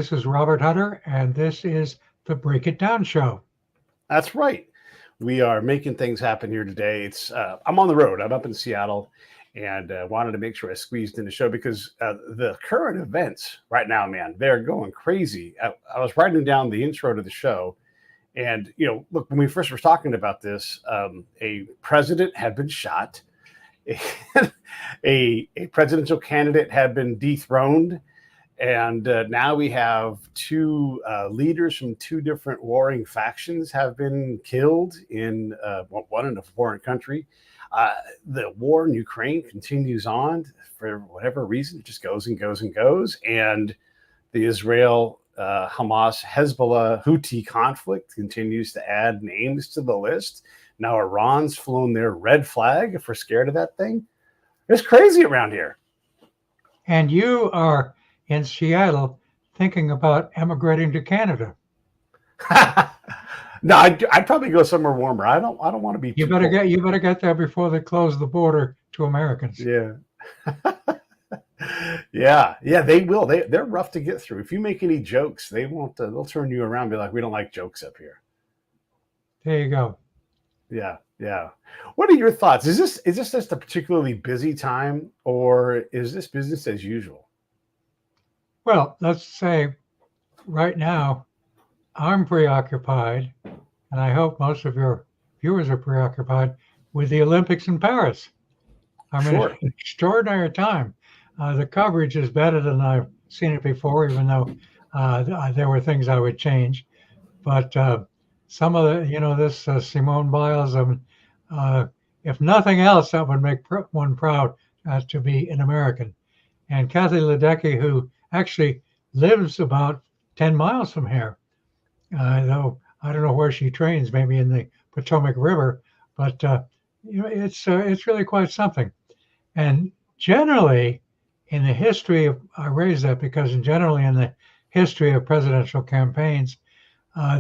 This is Robert Hutter, and this is the Break It Down Show. That's right. We are making things happen here today. I'm on the road. I'm up in Seattle, and wanted to make sure I squeezed in the show because the current events right now, man, they're going crazy. I was writing down the intro to the show, and look, when we first were talking about this, a president had been shot, a presidential candidate had been dethroned. And now we have two leaders from two different warring factions have been killed in one in a foreign country. The war in Ukraine continues on for whatever reason. It just goes and goes and goes. And the Israel, Hamas, Hezbollah, Houthi conflict continues to add names to the list. Now Iran's flown their red flag if we're scared of that thing. It's crazy around here. And you are in Seattle thinking about emigrating to Canada. No, I'd probably go somewhere warmer. I don't want to be. You better get there before they close the border to Americans. Yeah. yeah, they will. They're rough to get through. If you make any jokes, they won't. They'll turn you around and be like, "We don't like jokes up here." There you go. Yeah. What are your thoughts? Is this just a particularly busy time, or is this business as usual? Well, let's say right now I'm preoccupied, and I hope most of your viewers are preoccupied with the Olympics in Paris. I mean, Sure. It's an extraordinary time. The coverage is better than I've seen it before, even though there were things I would change. But some of the, this Simone Biles, if nothing else, that would make one proud to be an American. And Kathy Ledecky, who actually lives about 10 miles from here, though I don't know where she trains, maybe in the Potomac River, but it's really quite something. And generally, in the history of, I raise that because generally in the history of presidential campaigns,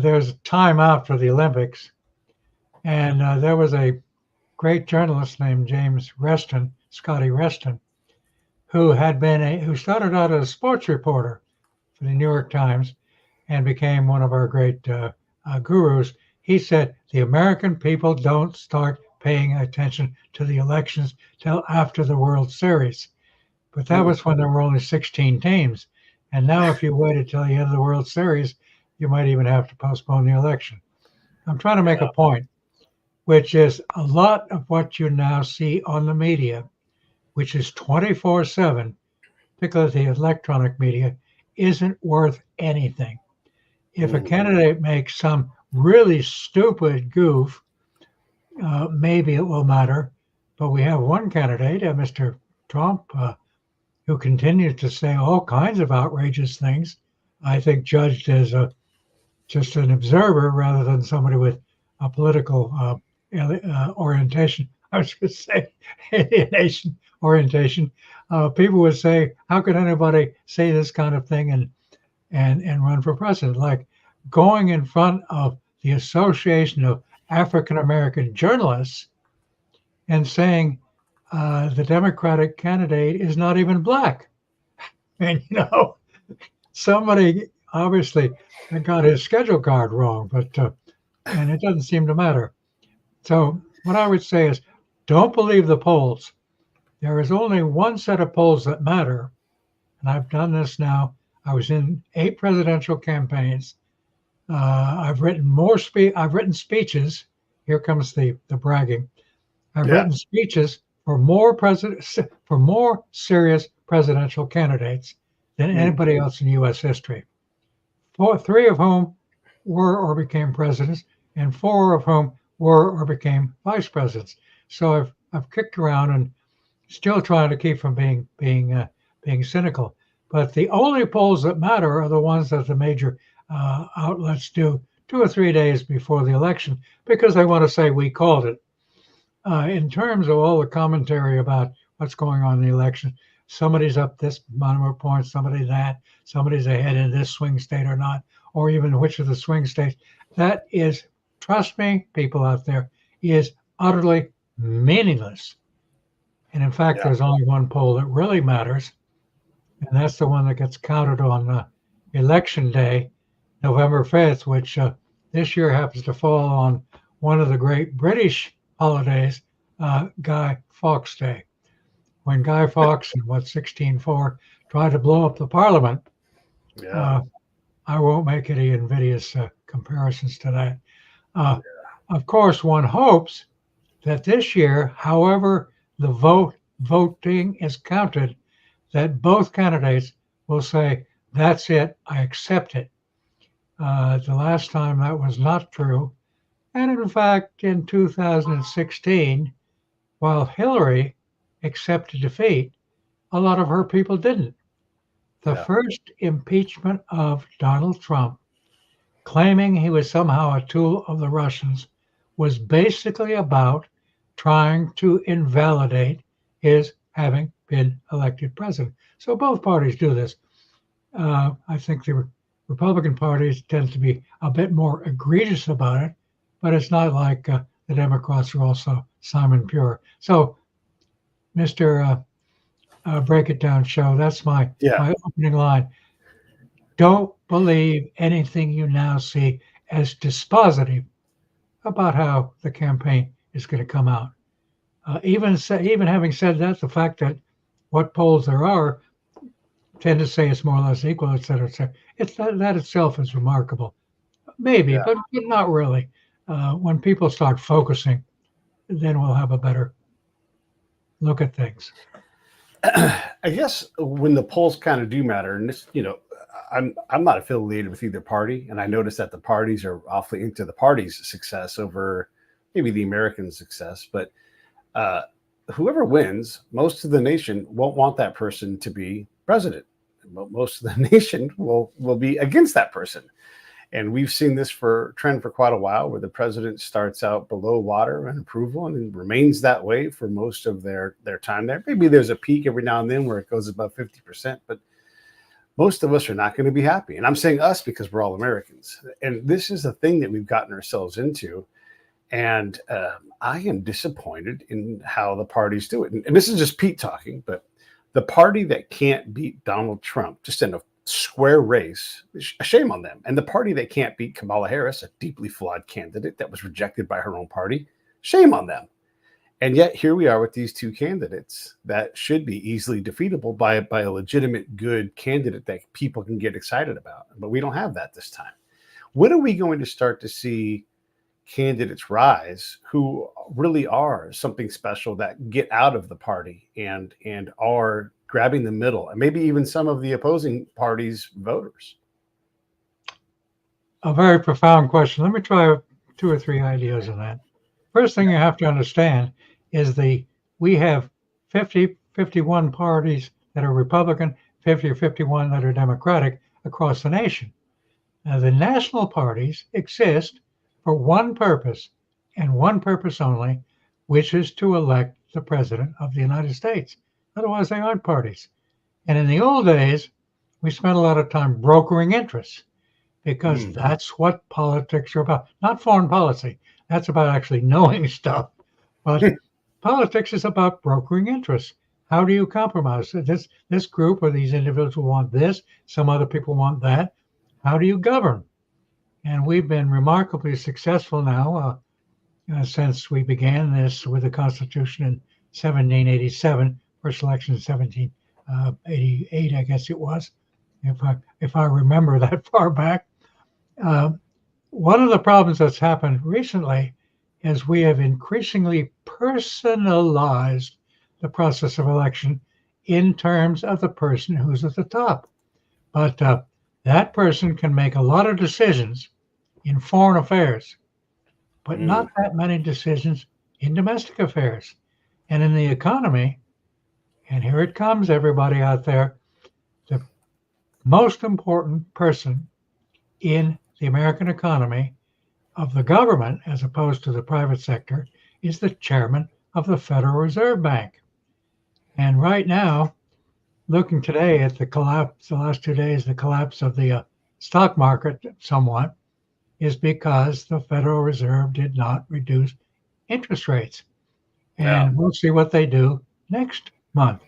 there's time out for the Olympics. And there was a great journalist named James Reston, Scotty Reston, who started out as a sports reporter for the New York Times and became one of our great gurus. He said, the American people don't start paying attention to the elections till after the World Series. But that was when there were only 16 teams. And now if you waited till the end of the World Series, you might even have to postpone the election. I'm trying to make a point, which is a lot of what you now see on the media, which is 24/7, particularly the electronic media, isn't worth anything. If a candidate makes some really stupid goof, maybe it will matter. But we have one candidate, Mr. Trump, who continues to say all kinds of outrageous things, I think judged as just an observer rather than somebody with a political orientation. I was going to say alienation orientation. People would say, how could anybody say this kind of thing and run for president? Like going in front of the Association of African American Journalists and saying the Democratic candidate is not even black. And somebody obviously got his schedule card wrong, but and it doesn't seem to matter. So what I would say is, don't believe the polls. There is only one set of polls that matter, and I've done this now. I was in 8 presidential campaigns. I've written speeches. Here comes the bragging. I've written speeches for more serious presidential candidates than anybody else in U.S. history. 3 of whom were or became presidents, and 4 of whom were or became vice presidents. So I've kicked around and still trying to keep from being cynical. But the only polls that matter are the ones that the major outlets do 2 or 3 days before the election, because they want to say we called it. In terms of all the commentary about what's going on in the election, somebody's up this amount of points, somebody's ahead in this swing state or not, or even which of the swing states. That is, trust me, people out there, is utterly meaningless. And in fact, there's only one poll that really matters, and that's the one that gets counted on Election Day, November 5th, which this year happens to fall on one of the great British holidays, Guy Fawkes Day. When Guy Fawkes in 1604 tried to blow up the Parliament, Yeah. I won't make any invidious comparisons to that. Of course, one hopes that this year, however the voting is counted, that both candidates will say, "That's it, I accept it." The last time that was not true. And in fact, in 2016, while Hillary accepted defeat, a lot of her people didn't. The Yeah. first impeachment of Donald Trump, claiming he was somehow a tool of the Russians, was basically about trying to invalidate his having been elected president. So both parties do this. I think the Republican parties tend to be a bit more egregious about it, but it's not like the Democrats are also Simon Pure. So, Mr. Break It Down Show, that's my opening line. Don't believe anything you now see as dispositive about how the campaign is going to come out. Even having said that, the fact that what polls there are tend to say it's more or less equal, et cetera, et cetera. It's that itself is remarkable. Maybe, but not really. When people start focusing, then we'll have a better look at things. I guess when the polls kind of do matter, and this, I'm not affiliated with either party, and I notice that the parties are awfully into the party's success over maybe the American success. But whoever wins, most of the nation won't want that person to be president. Most of the nation will be against that person. And we've seen this trend for quite a while, where the president starts out below water in approval and remains that way for most of their time there. Maybe there's a peak every now and then where it goes above 50%, but most of us are not going to be happy. And I'm saying us because we're all Americans. And this is the thing that we've gotten ourselves into. And I am disappointed in how the parties do it. And this is just Pete talking, but the party that can't beat Donald Trump just in a square race, a shame on them. And the party that can't beat Kamala Harris, a deeply flawed candidate that was rejected by her own party, shame on them. And yet here we are with these two candidates that should be easily defeatable by a legitimate, good candidate that people can get excited about. But we don't have that this time. When are we going to start to see candidates rise who really are something special, that get out of the party and are grabbing the middle, and maybe even some of the opposing parties' voters? A very profound question. Let me try 2 or 3 ideas on that. First thing you have to understand is we have 51 parties that are Republican, 50 or 51 that are Democratic across the nation. Now, the national parties exist for one purpose and one purpose only, which is to elect the president of the United States. Otherwise, they aren't parties. And in the old days, we spent a lot of time brokering interests, because that's what politics are about. Not foreign policy. That's about actually knowing stuff. But politics is about brokering interests. How do you compromise? This group or these individuals want this, some other people want that. How do you govern? And we've been remarkably successful now since we began this with the Constitution in 1787, first election in 1788, I guess it was, if I remember that far back. One of the problems that's happened recently is we have increasingly personalized the process of election in terms of the person who's at the top. But that person can make a lot of decisions in foreign affairs, but not that many decisions in domestic affairs. And in the economy, and here it comes, everybody out there, the most important person in the American economy of the government, as opposed to the private sector, is the chairman of the Federal Reserve Bank. And right now, looking today at the collapse, the last 2 days, the collapse of the stock market somewhat, is because the Federal Reserve did not reduce interest rates. And we'll see what they do next month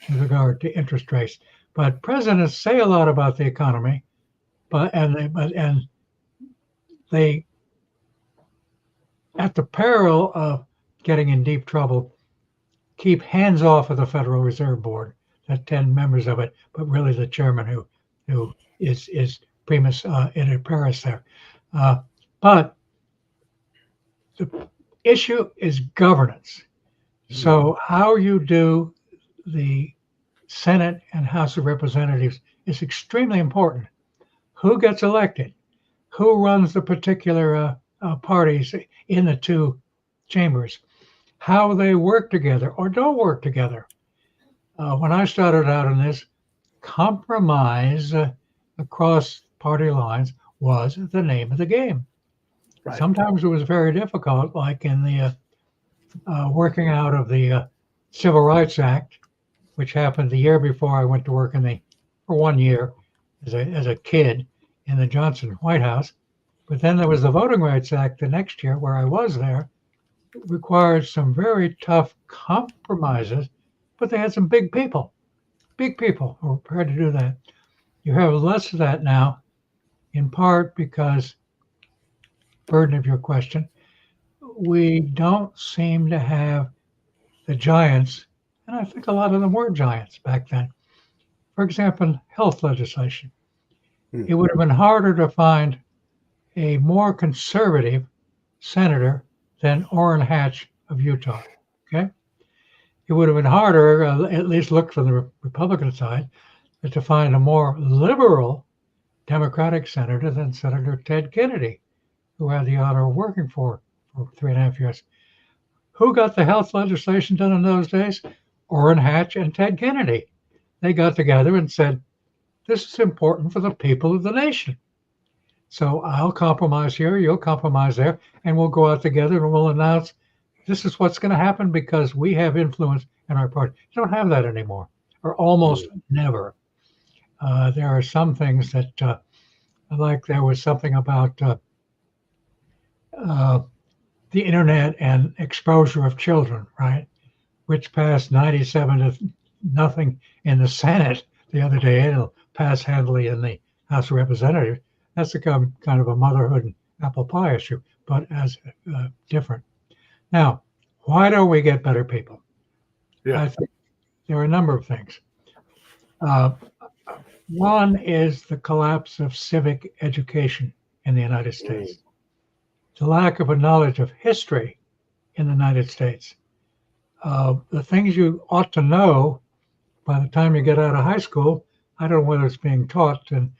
with regard to interest rates. But presidents say a lot about the economy, and they, at the peril of getting in deep trouble, keep hands off of the Federal Reserve Board, the 10 members of it, but really the chairman who is primus inter pares there. But the issue is governance. So how you do the Senate and House of Representatives is extremely important. Who gets elected? Who runs the particular parties in the two chambers? How they work together or don't work together. When I started out in this, compromise across party lines was the name of the game. Right. Sometimes it was very difficult, like in the working out of the Civil Rights Act, which happened the year before I went to work for 1 year as a kid in the Johnson White House. But then there was the Voting Rights Act the next year where I was there. It required some very tough compromises, but they had some big people who were prepared to do that. You have less of that now, in part because, burden of your question, we don't seem to have the giants, and I think a lot of them were giants back then. For example, health legislation. It would have been harder to find a more conservative senator than Orrin Hatch of Utah. Okay, it would have been harder, at least look from the Republican side, to find a more liberal Democratic senator than Senator Ted Kennedy, who I had the honor of working for 3.5 years. Who got the health legislation done in those days? Orrin Hatch and Ted Kennedy. They got together and said, this is important for the people of the nation. So I'll compromise here, you'll compromise there, and we'll go out together and we'll announce this is what's going to happen because we have influence in our party. You don't have that anymore, or almost never. There are some things that, like there was something about the internet and exposure of children, right? Which passed 97-0 in the Senate the other day. It'll pass handily in the House of Representatives. That's become kind of a motherhood and apple pie issue, but as different. Now, why don't we get better people? Yeah. I think there are a number of things. One is the collapse of civic education in the United States. The lack of a knowledge of history in the United States. The things you ought to know by the time you get out of high school, I don't know whether it's being taught in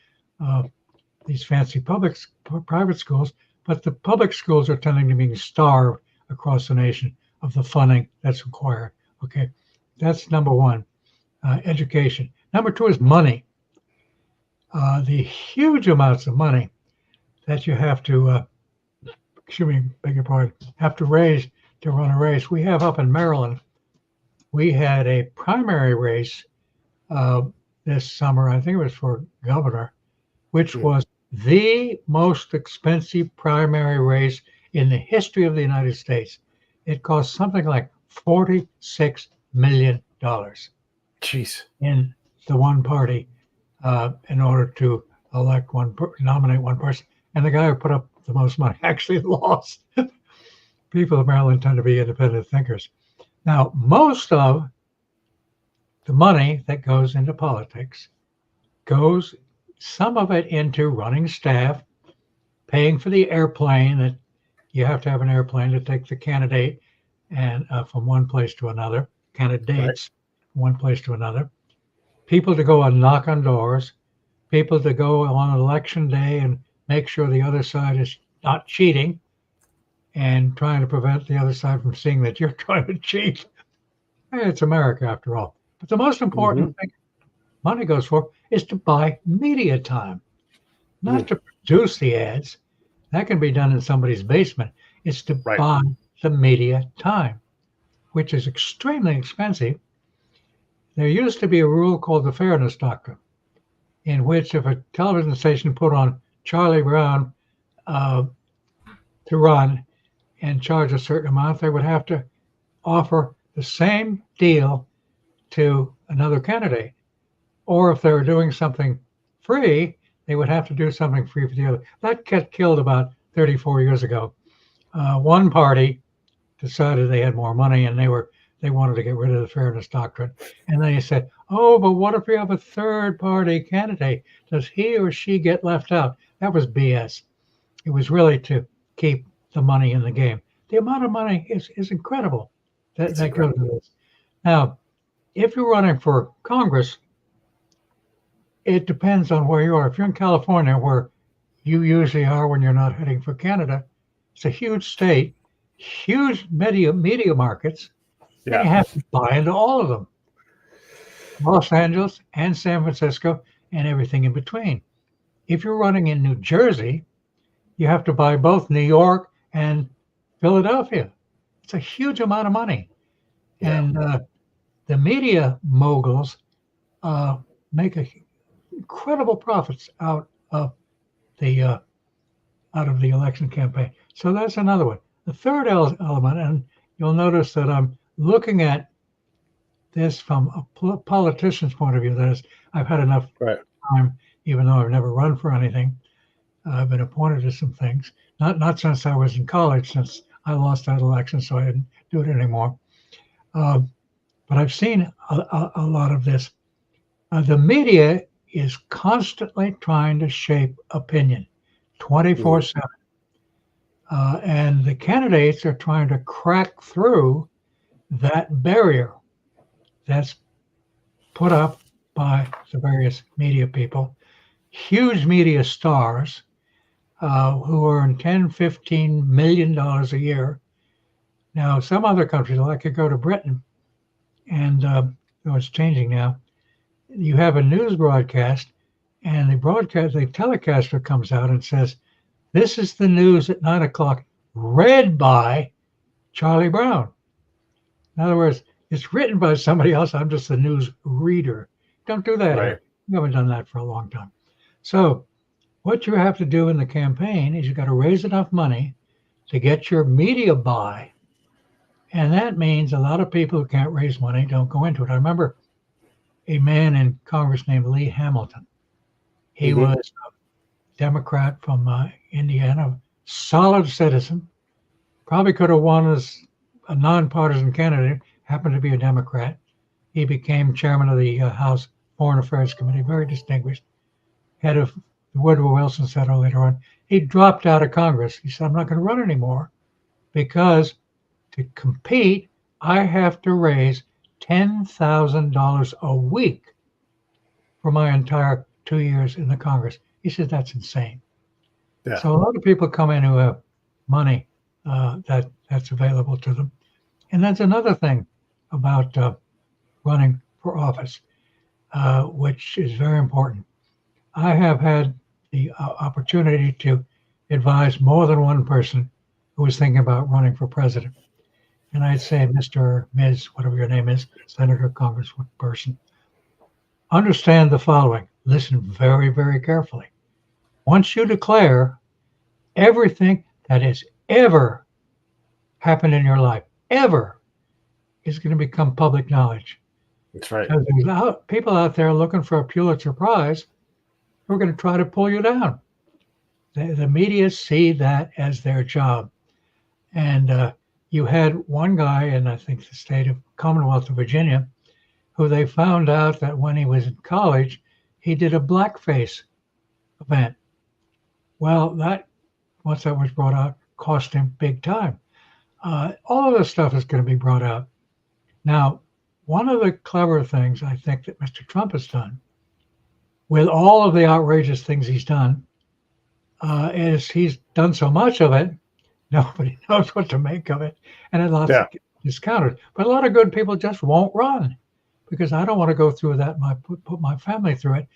these fancy private schools, but the public schools are tending to be starved across the nation of the funding that's required. Okay, that's number one, education. Number two is money. The huge amounts of money that you have to, have to raise to run a race. We have up in Maryland, we had a primary race this summer, I think it was for governor, which was the most expensive primary race in the history of the United States. It cost something like $46 million. Jeez. In the one party in order to nominate one person. And the guy who put up the most money actually lost. People of Maryland tend to be independent thinkers. Now, most of the money that goes into politics goes, some of it into running staff, paying for the airplane, that you have to have an airplane to take the candidate and from one place to another, candidates from one place to another, people to go and knock on doors, people to go on election day and make sure the other side is not cheating and trying to prevent the other side from seeing that you're trying to cheat. Hey, it's America after all. But the most important thing money goes for is to buy media time, not to produce the ads. That can be done in somebody's basement. It's to buy the media time, which is extremely expensive. There used to be a rule called the Fairness Doctrine, in which if a television station put on Charlie Brown to run and charge a certain amount, they would have to offer the same deal to another candidate. Or if they were doing something free, they would have to do something free for the other. That got killed about 34 years ago. One party decided they had more money and they wanted to get rid of the fairness doctrine. And then he said, oh, but what if we have a third party candidate? Does he or she get left out? That was BS. It was really to keep the money in the game. The amount of money is incredible that goes into this. Now, if you're running for Congress, it depends on where you are. If you're in California, where you usually are when you're not heading for Canada, it's a huge state, huge media markets, and you have to buy into all of them. Los Angeles and San Francisco and everything in between. If you're running in New Jersey, you have to buy both New York and Philadelphia. It's a huge amount of money. Yeah. And the media moguls make incredible profits out of the election campaign. So that's another one. The third element, and you'll notice that I'm looking at this from a politician's point of view. That is, I've had enough time, even though I've never run for anything. I've been appointed to some things, not since I was in college, since I lost that election, so I didn't do it anymore. But I've seen a lot of this. The media is constantly trying to shape opinion 24/7. And the candidates are trying to crack through that barrier that's put up by the various media people, huge media stars who earn $10-15 million a year. Now, some other countries, like you go to Britain, and it's changing now, you have a news broadcast, and the telecaster comes out and says, this is the news at 9 o'clock, read by Charlie Brown. In other words, it's written by somebody else. I'm just the news reader. Don't do that. Right. You haven't done that for a long time. So what you have to do in the campaign is you've got to raise enough money to get your media buy. And that means a lot of people who can't raise money don't go into it. I remember a man in Congress named Lee Hamilton. He was a Democrat from Indiana, solid citizen, probably could have won as a nonpartisan candidate, happened to be a Democrat. He became chairman of the House Foreign Affairs Committee, very distinguished, head of Woodrow Wilson said later on. He dropped out of Congress. He said, I'm not going to run anymore because to compete, I have to raise $10,000 a week for my entire 2 years in the Congress. He said, that's insane. Yeah. So a lot of people come in who have money that's available to them. And that's another thing about running for office, which is very important. I have had the opportunity to advise more than one person who was thinking about running for president. And I'd say, Mr. Ms., whatever your name is, Senator, Congressperson, understand the following. Listen very, very carefully. Once you declare everything that has ever happened in your life, ever, is going to become public knowledge. That's right. Because there's people out there looking for a Pulitzer Prize who are going to try to pull you down. The media see that as their job. And you had one guy in, I think, the state of Commonwealth of Virginia, who they found out that when he was in college, he did a blackface event. Well, once that was brought out, cost him big time. All of this stuff is going to be brought out. Now, one of the clever things I think that Mr. Trump has done, with all of the outrageous things he's done, is he's done so much of it, nobody knows what to make of it, and it lots of discounted. But a lot of good people just won't run because I don't want to go through that. Put my family through it.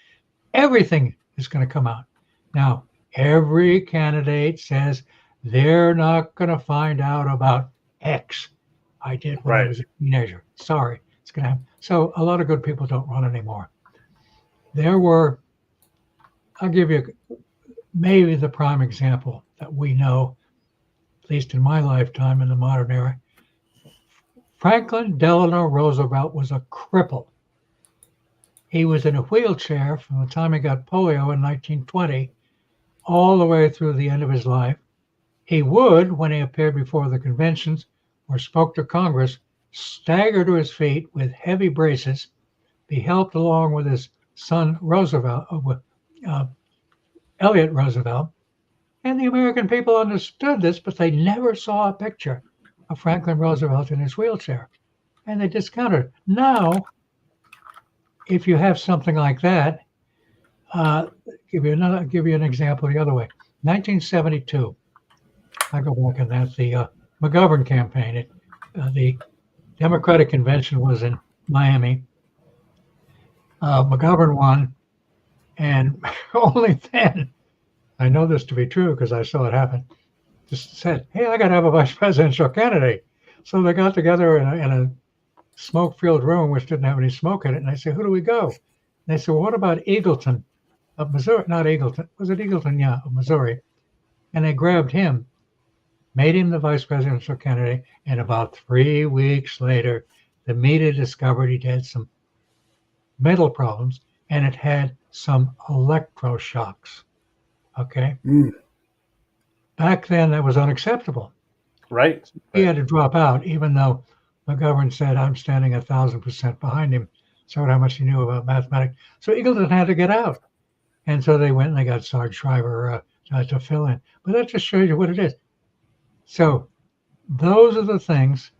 Everything is going to come out. Now, every candidate says they're not going to find out about X. I did when I was a teenager. Sorry, it's going to happen. So a lot of good people don't run anymore. I'll give you maybe the prime example that we know, at least in my lifetime in the modern era. Franklin Delano Roosevelt was a cripple. He was in a wheelchair from the time he got polio in 1920 all the way through the end of his life. He would, when he appeared before the conventions or spoke to Congress, stagger to his feet with heavy braces, be helped along with his son Roosevelt, Elliott Roosevelt. And the American people understood this, but they never saw a picture of Franklin Roosevelt in his wheelchair. And they discounted it. Now, if you have something like that, give you an example the other way. 1972, I go back on that, the McGovern campaign. The Democratic convention was in Miami. McGovern won, and only then, I know this to be true because I saw it happen, just said, hey, I got to have a vice presidential candidate. So they got together in a smoke-filled room, which didn't have any smoke in it, and they said, who do we go? And they said, well, what about Eagleton of Missouri? Not Eagleton. Was it Eagleton? Yeah, of Missouri. And they grabbed him, made him the vice presidential candidate, and about 3 weeks later, the media discovered he'd had some mental problems, and it had some electroshocks. Okay? Back then, that was unacceptable. Right. He had to drop out, even though McGovern said, I'm standing 1,000% behind him, showed how much he knew about mathematics. So Eagleton had to get out. And so they went and they got Sarge Shriver to fill in. But that just shows you what it is. So those are the things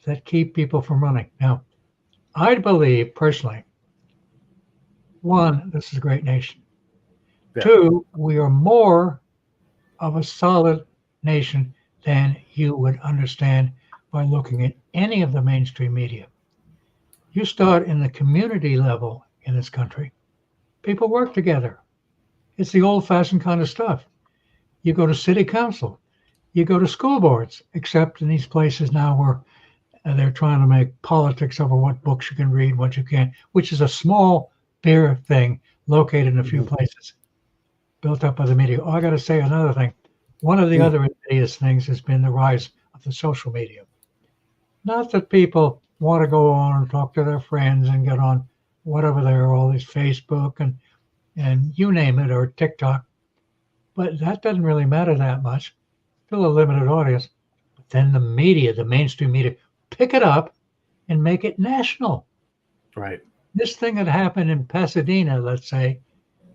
that keep people from running. Now, I believe personally, one, this is a great nation. Yeah. Two, we are more of a solid nation than you would understand by looking at any of the mainstream media. You start in the community level in this country, people work together. It's the old-fashioned kind of stuff. You go to city council, you go to school boards, except in these places now where they're trying to make politics over what books you can read, what you can't, which is a small beer thing located in a few places, built up by the media. Oh, I got to say another thing. One of the other insidious things has been the rise of the social media. Not that people want to go on and talk to their friends and get on whatever they are, all these Facebook and you name it, or TikTok, but that doesn't really matter that much. Still a limited audience. But then the media, the mainstream media, pick it up and make it national. Right. This thing that happened in Pasadena, let's say,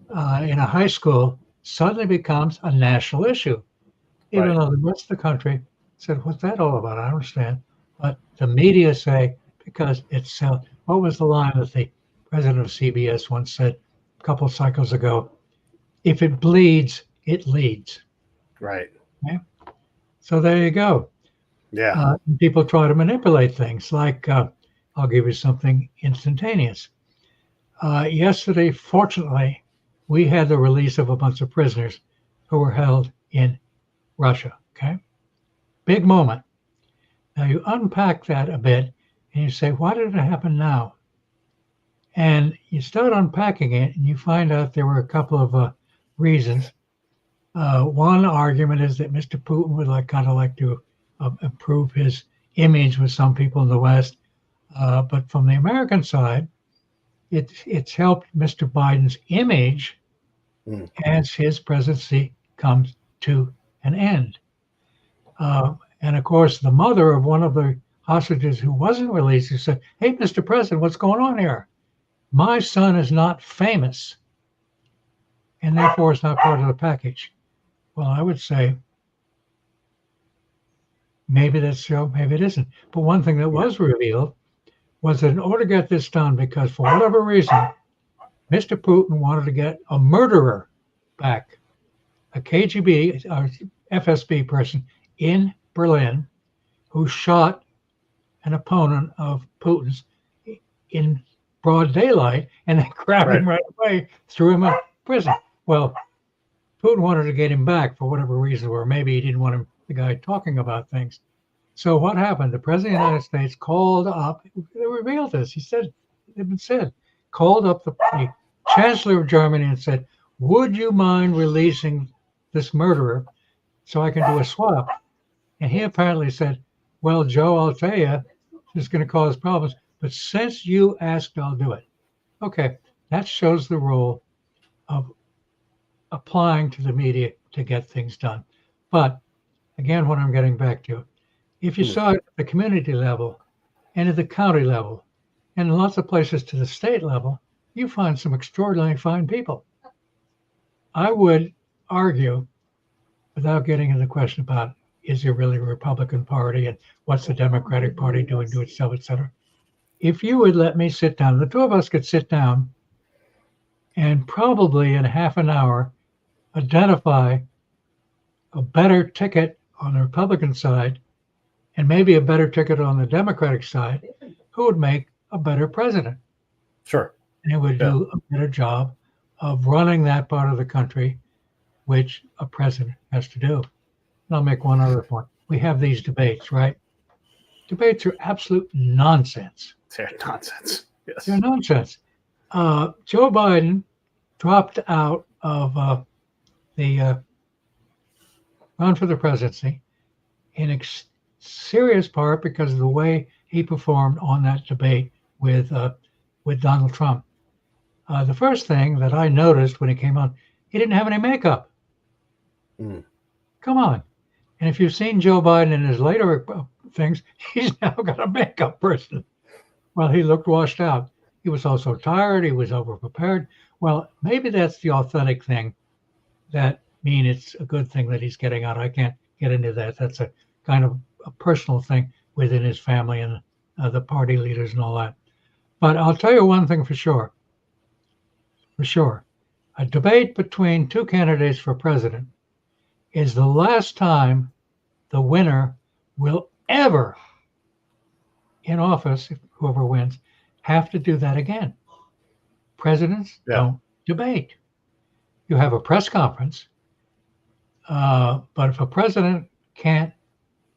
in a high school, suddenly becomes a national issue. Even though the rest of the country said, what's that all about? I don't understand. But the media say, because it's, what was the line that the president of CBS once said a couple of cycles ago? If it bleeds, it leads. Right. Okay? So there you go. Yeah. People try to manipulate things like, I'll give you something instantaneous. Yesterday, fortunately, we had the release of a bunch of prisoners who were held in Russia. Okay. Big moment. Now you unpack that a bit and you say, why did it happen now? And you start unpacking it and you find out there were a couple of reasons. One argument is that Mr. Putin would kind of like to improve his image with some people in the West. But from the American side, it's helped Mr. Biden's image as his presidency comes to an end. And of course, the mother of one of the hostages who wasn't released, who said, hey, Mr. President, what's going on here? My son is not famous, and therefore it's not part of the package. Well, I would say maybe that's so, maybe it isn't. But one thing that was revealed was that in order to get this done, because for whatever reason, Mr. Putin wanted to get a murderer back, a KGB or FSB person in Berlin who shot an opponent of Putin's in broad daylight and then grabbed him right away, threw him in prison. Well, Putin wanted to get him back for whatever reason, or maybe he didn't want the guy talking about things. So what happened? The president of the United States called up, they revealed this, he said, it had said, called up the chancellor of Germany and said, would you mind releasing this murderer so I can do a swap? And he apparently said, well, Joe, I'll tell you, it's going to cause problems, but since you asked, I'll do it. Okay, that shows the role of applying to the media to get things done. But again, what I'm getting back to, if you saw it at the community level and at the county level, and in lots of places to the state level, you find some extraordinarily fine people. I would argue, without getting into the question about is there really a Republican Party and what's the Democratic Party doing to itself, et cetera. If you would let me sit down, the two of us could sit down and probably in half an hour identify a better ticket on the Republican side and maybe a better ticket on the Democratic side, who would make a better president. Sure. And it would do a better job of running that part of the country, which a president has to do. And I'll make one other point. We have these debates, right? Debates are absolute nonsense. They're nonsense. Yes. They're nonsense. Joe Biden dropped out of the run for the presidency in serious part because of the way he performed on that debate with Donald Trump. The first thing that I noticed when he came on, he didn't have any makeup. Come on. And if you've seen Joe Biden in his later things, he's now got a makeup person. Well, he looked washed out. He was also tired. He was overprepared. Well, maybe that's the authentic thing. That mean it's a good thing that he's getting out. I can't get into that. That's a kind of a personal thing within his family and the party leaders and all that. But I'll tell you one thing for sure. For sure, a debate between two candidates for president is the last time the winner will ever, in office, whoever wins, have to do that again. Presidents don't debate. You have a press conference, but if a president can't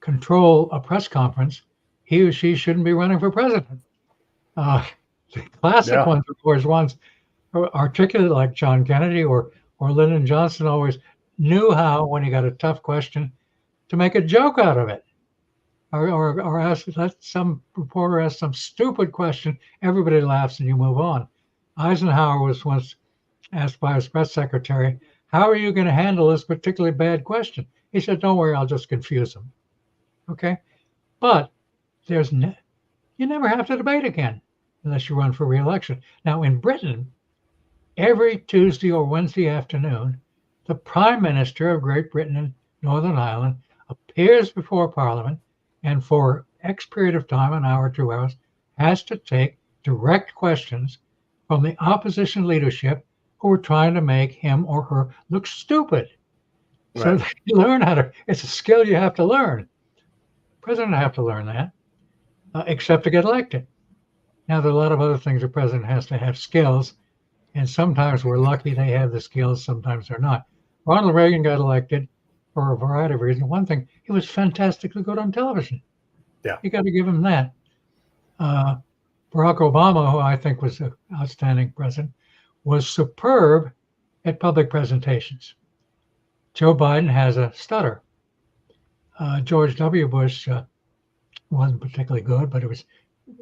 control a press conference, he or she shouldn't be running for president. The classic ones, of course, ones articulate like John Kennedy or Lyndon Johnson always knew how, when he got a tough question, to make a joke out of it. Or let some reporter ask some stupid question, everybody laughs and you move on. Eisenhower was once asked by his press secretary, how are you going to handle this particularly bad question? He said, don't worry, I'll just confuse them. Okay? But you never have to debate again unless you run for re-election. Now, in Britain, every Tuesday or Wednesday afternoon, the Prime Minister of Great Britain and Northern Ireland appears before Parliament and for X period of time, an hour, 2 hours, has to take direct questions from the opposition leadership who are trying to make him or her look stupid. Right. So they learn it's a skill you have to learn. President have to learn that, except to get elected. Now, there are a lot of other things the president has to have skills, and sometimes we're lucky they have the skills, sometimes they're not. Ronald Reagan got elected for a variety of reasons. One thing, he was fantastically good on television. Yeah. You got to give him that. Barack Obama, who I think was an outstanding president, was superb at public presentations. Joe Biden has a stutter. George W. Bush wasn't particularly good, but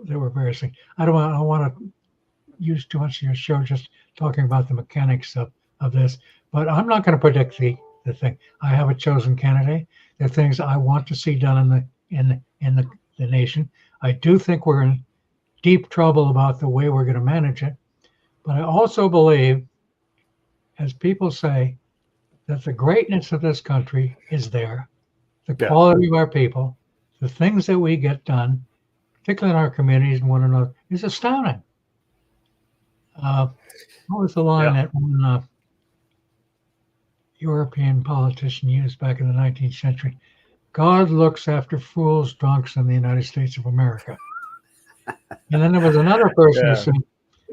there were various things. I don't want to use too much of your show just talking about the mechanics of this, but I'm not going to predict the thing. I have a chosen candidate. There are things I want to see done in the nation. I do think we're in deep trouble about the way we're going to manage it, but I also believe, as people say, that the greatness of this country is there. The quality of our people, the things that we get done, particularly in our communities and one another, is astounding. What was the line that one European politician used back in the 19th century? God looks after fools, drunks in the United States of America. And then there was another person who said,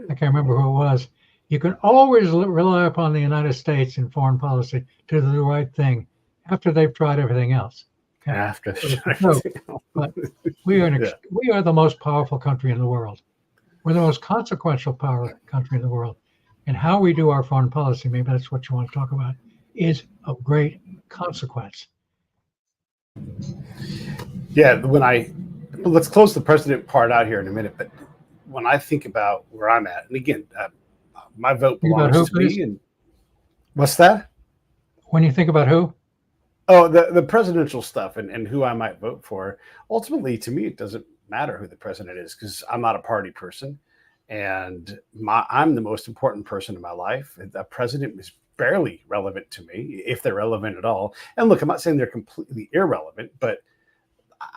I can't remember who it was, you can always rely upon the United States in foreign policy to do the right thing after they've tried everything else. Okay? After but we are the most powerful country in the world. We're the most consequential country in the world. And how we do our foreign policy, maybe that's what you want to talk about, is of great consequence. Yeah, let's close the president part out here in a minute, but when I think about where I'm at, and again, my vote Think about belongs who, to please? me. And what's that? When you think about who? Oh, the presidential stuff and who I might vote for. Ultimately, to me, it doesn't matter who the president is because I'm not a party person, and I'm the most important person in my life. The president is barely relevant to me, if they're relevant at all. And look, I'm not saying they're completely irrelevant, but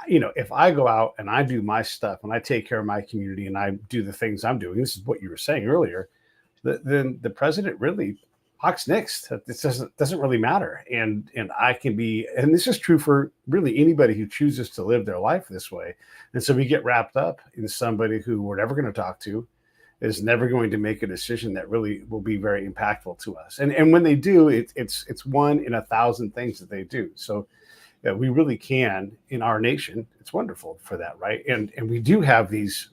if I go out and I do my stuff and I take care of my community and I do the things I'm doing, this is what you were saying earlier, then the president really Hawks next. This doesn't really matter. And I can be, and this is true for really anybody who chooses to live their life this way. And so we get wrapped up in somebody who we're never going to talk to, is never going to make a decision that really will be very impactful to us. And when they do, it's one in 1,000 things that they do. So we really can in our nation. It's wonderful for that, right? And we do have these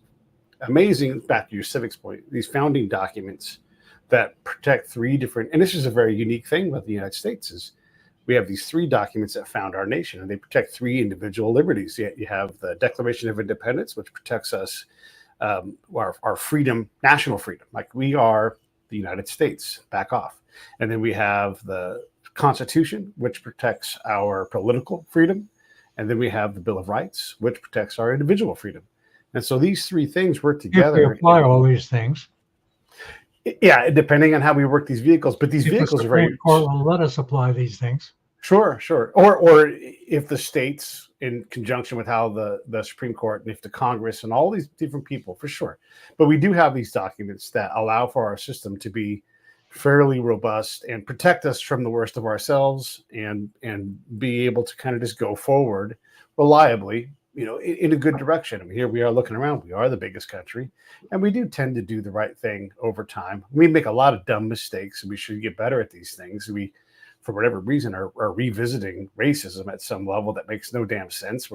amazing, back to your civics point, these founding documents that protect three different, and this is a very unique thing with the United States, is we have these three documents that found our nation, and they protect three individual liberties. You have the Declaration of Independence, which protects us, our freedom, national freedom, like we are the United States, back off. And then we have the Constitution, which protects our political freedom. And then we have the Bill of Rights, which protects our individual freedom. And so these three things work together. If we apply all these things. Yeah, depending on how we work these vehicles, but these vehicles are very. The Supreme Court will let us apply these things. Sure. Or if the states, in conjunction with how the Supreme Court and if the Congress and all these different people, for sure. But we do have these documents that allow for our system to be fairly robust and protect us from the worst of ourselves and be able to kind of just go forward reliably, in a good direction. I mean, here we are looking around. We are the biggest country, and we do tend to do the right thing over time. We make a lot of dumb mistakes, and we should get better at these things. We, for whatever reason, are revisiting racism at some level that makes no damn sense.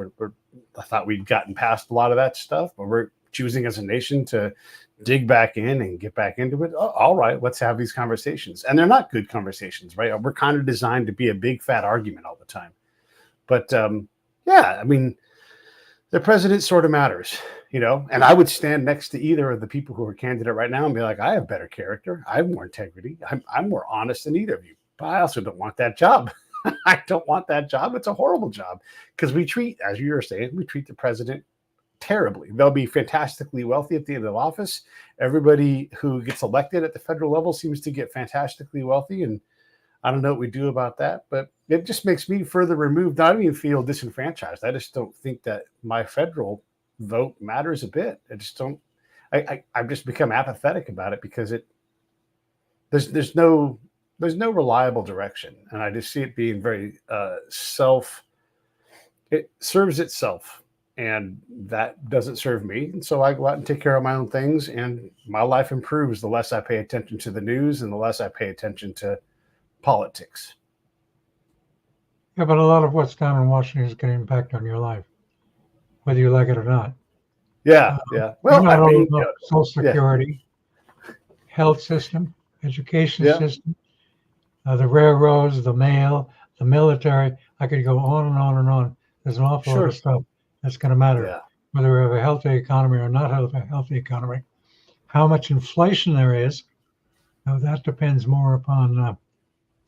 I thought we'd gotten past a lot of that stuff, but we're choosing as a nation to dig back in and get back into it. Oh, all right, let's have these conversations. And they're not good conversations, right? We're kind of designed to be a big fat argument all the time. But yeah, I mean, the president sort of matters, and I would stand next to either of the people who are candidate right now and be like, I have better character. I have more integrity. I'm more honest than either of you. But I also don't want that job. I don't want that job. It's a horrible job because we treat, as you were saying, we treat the president terribly. They'll be fantastically wealthy at the end of office. Everybody who gets elected at the federal level seems to get fantastically wealthy. And I don't know what we do about that, but it just makes me further removed. I don't even feel disenfranchised. I just don't think that my federal vote matters a bit. I just don't. I've just become apathetic about it because there's no reliable direction, and I just see it being very it serves itself, and that doesn't serve me. And so I go out and take care of my own things, and my life improves the less I pay attention to the news and the less I pay attention to politics. Yeah, but a lot of what's done in Washington is going to impact on your life, whether you like it or not. Yeah. Well, not only Social Security, health system, education system, the railroads, the mail, the military. I could go on and on and on. There's an awful lot of stuff that's going to matter, whether we have a healthy economy or not have a healthy economy. How much inflation there is, that depends more upon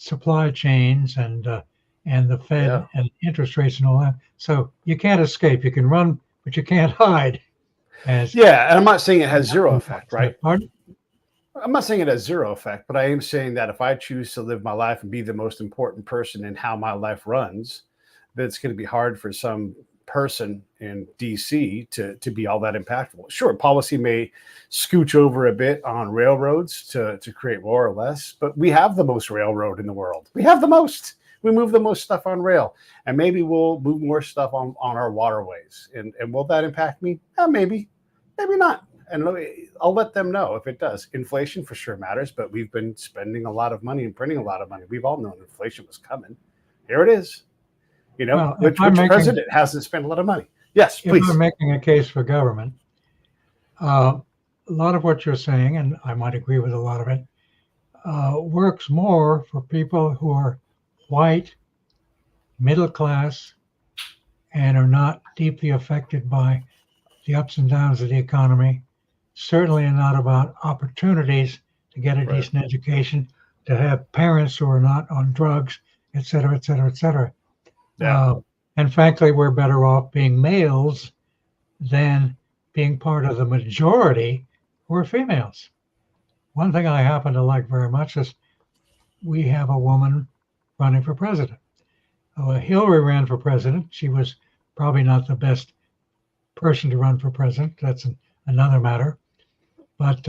supply chains and the Fed and interest rates and all that. So you can't escape. You can run, but you can't hide. And I'm not saying it has zero effect, right? Pardon? I'm not saying it has zero effect, but I am saying that if I choose to live my life and be the most important person in how my life runs, then it's going to be hard for some person in DC to be all that impactful. Sure, policy may scooch over a bit on railroads to create more or less, but we have the most railroad in the world. We have the most. We move the most stuff on rail, and maybe we'll move more stuff on our waterways. And will that impact me? Maybe not. And I'll let them know if it does. Inflation for sure matters, but we've been spending a lot of money and printing a lot of money. We've all known inflation was coming. Here it is. Which president hasn't spent a lot of money? Yes, please. If I'm making a case for government, a lot of what you're saying, and I might agree with a lot of it, works more for people who are white, middle class, and are not deeply affected by the ups and downs of the economy. Certainly not about opportunities to get a Right. decent education, to have parents who are not on drugs, et cetera, et cetera, et cetera. Yeah. And frankly, we're better off being males than being part of the majority who are females. One thing I happen to like very much is we have a woman running for president. Hillary ran for president. She was probably not the best person to run for president. That's another matter. But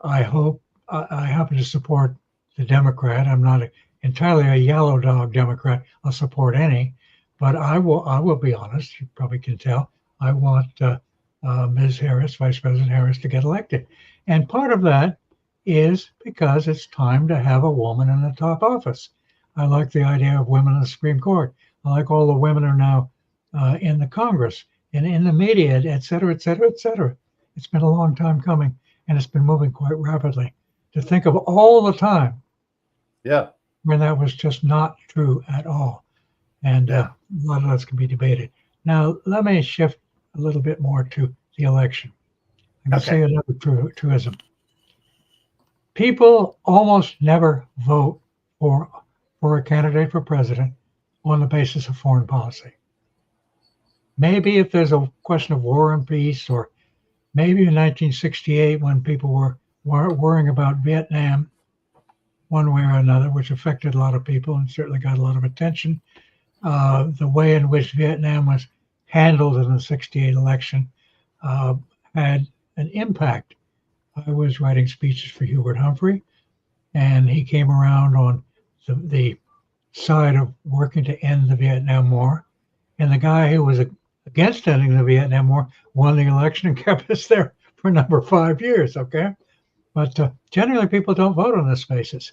I hope I happen to support the Democrat. I'm not entirely a yellow dog Democrat. I'll support any, but I will be honest. You probably can tell. I want Ms. Harris, Vice President Harris, to get elected, and part of that is because it's time to have a woman in the top office. I like the idea of women in the Supreme Court. I like all the women are now in the Congress and in the media, et cetera, et cetera, et cetera. It's been a long time coming, and it's been moving quite rapidly. To think of all the time when that was just not true at all. And a lot of that can be debated. Now, let me shift a little bit more to the election. I'm going to say another truism. People almost never vote for a candidate for president on the basis of foreign policy. Maybe if there's a question of war and peace, or maybe in 1968 when people were worrying about Vietnam one way or another, which affected a lot of people and certainly got a lot of attention. The way in which Vietnam was handled in the 68 election had an impact. I was writing speeches for Hubert Humphrey, and he came around on the side of working to end the Vietnam War. And the guy who was against ending the Vietnam War won the election and kept us there for a number of 5 years, okay? But generally, people don't vote on this basis.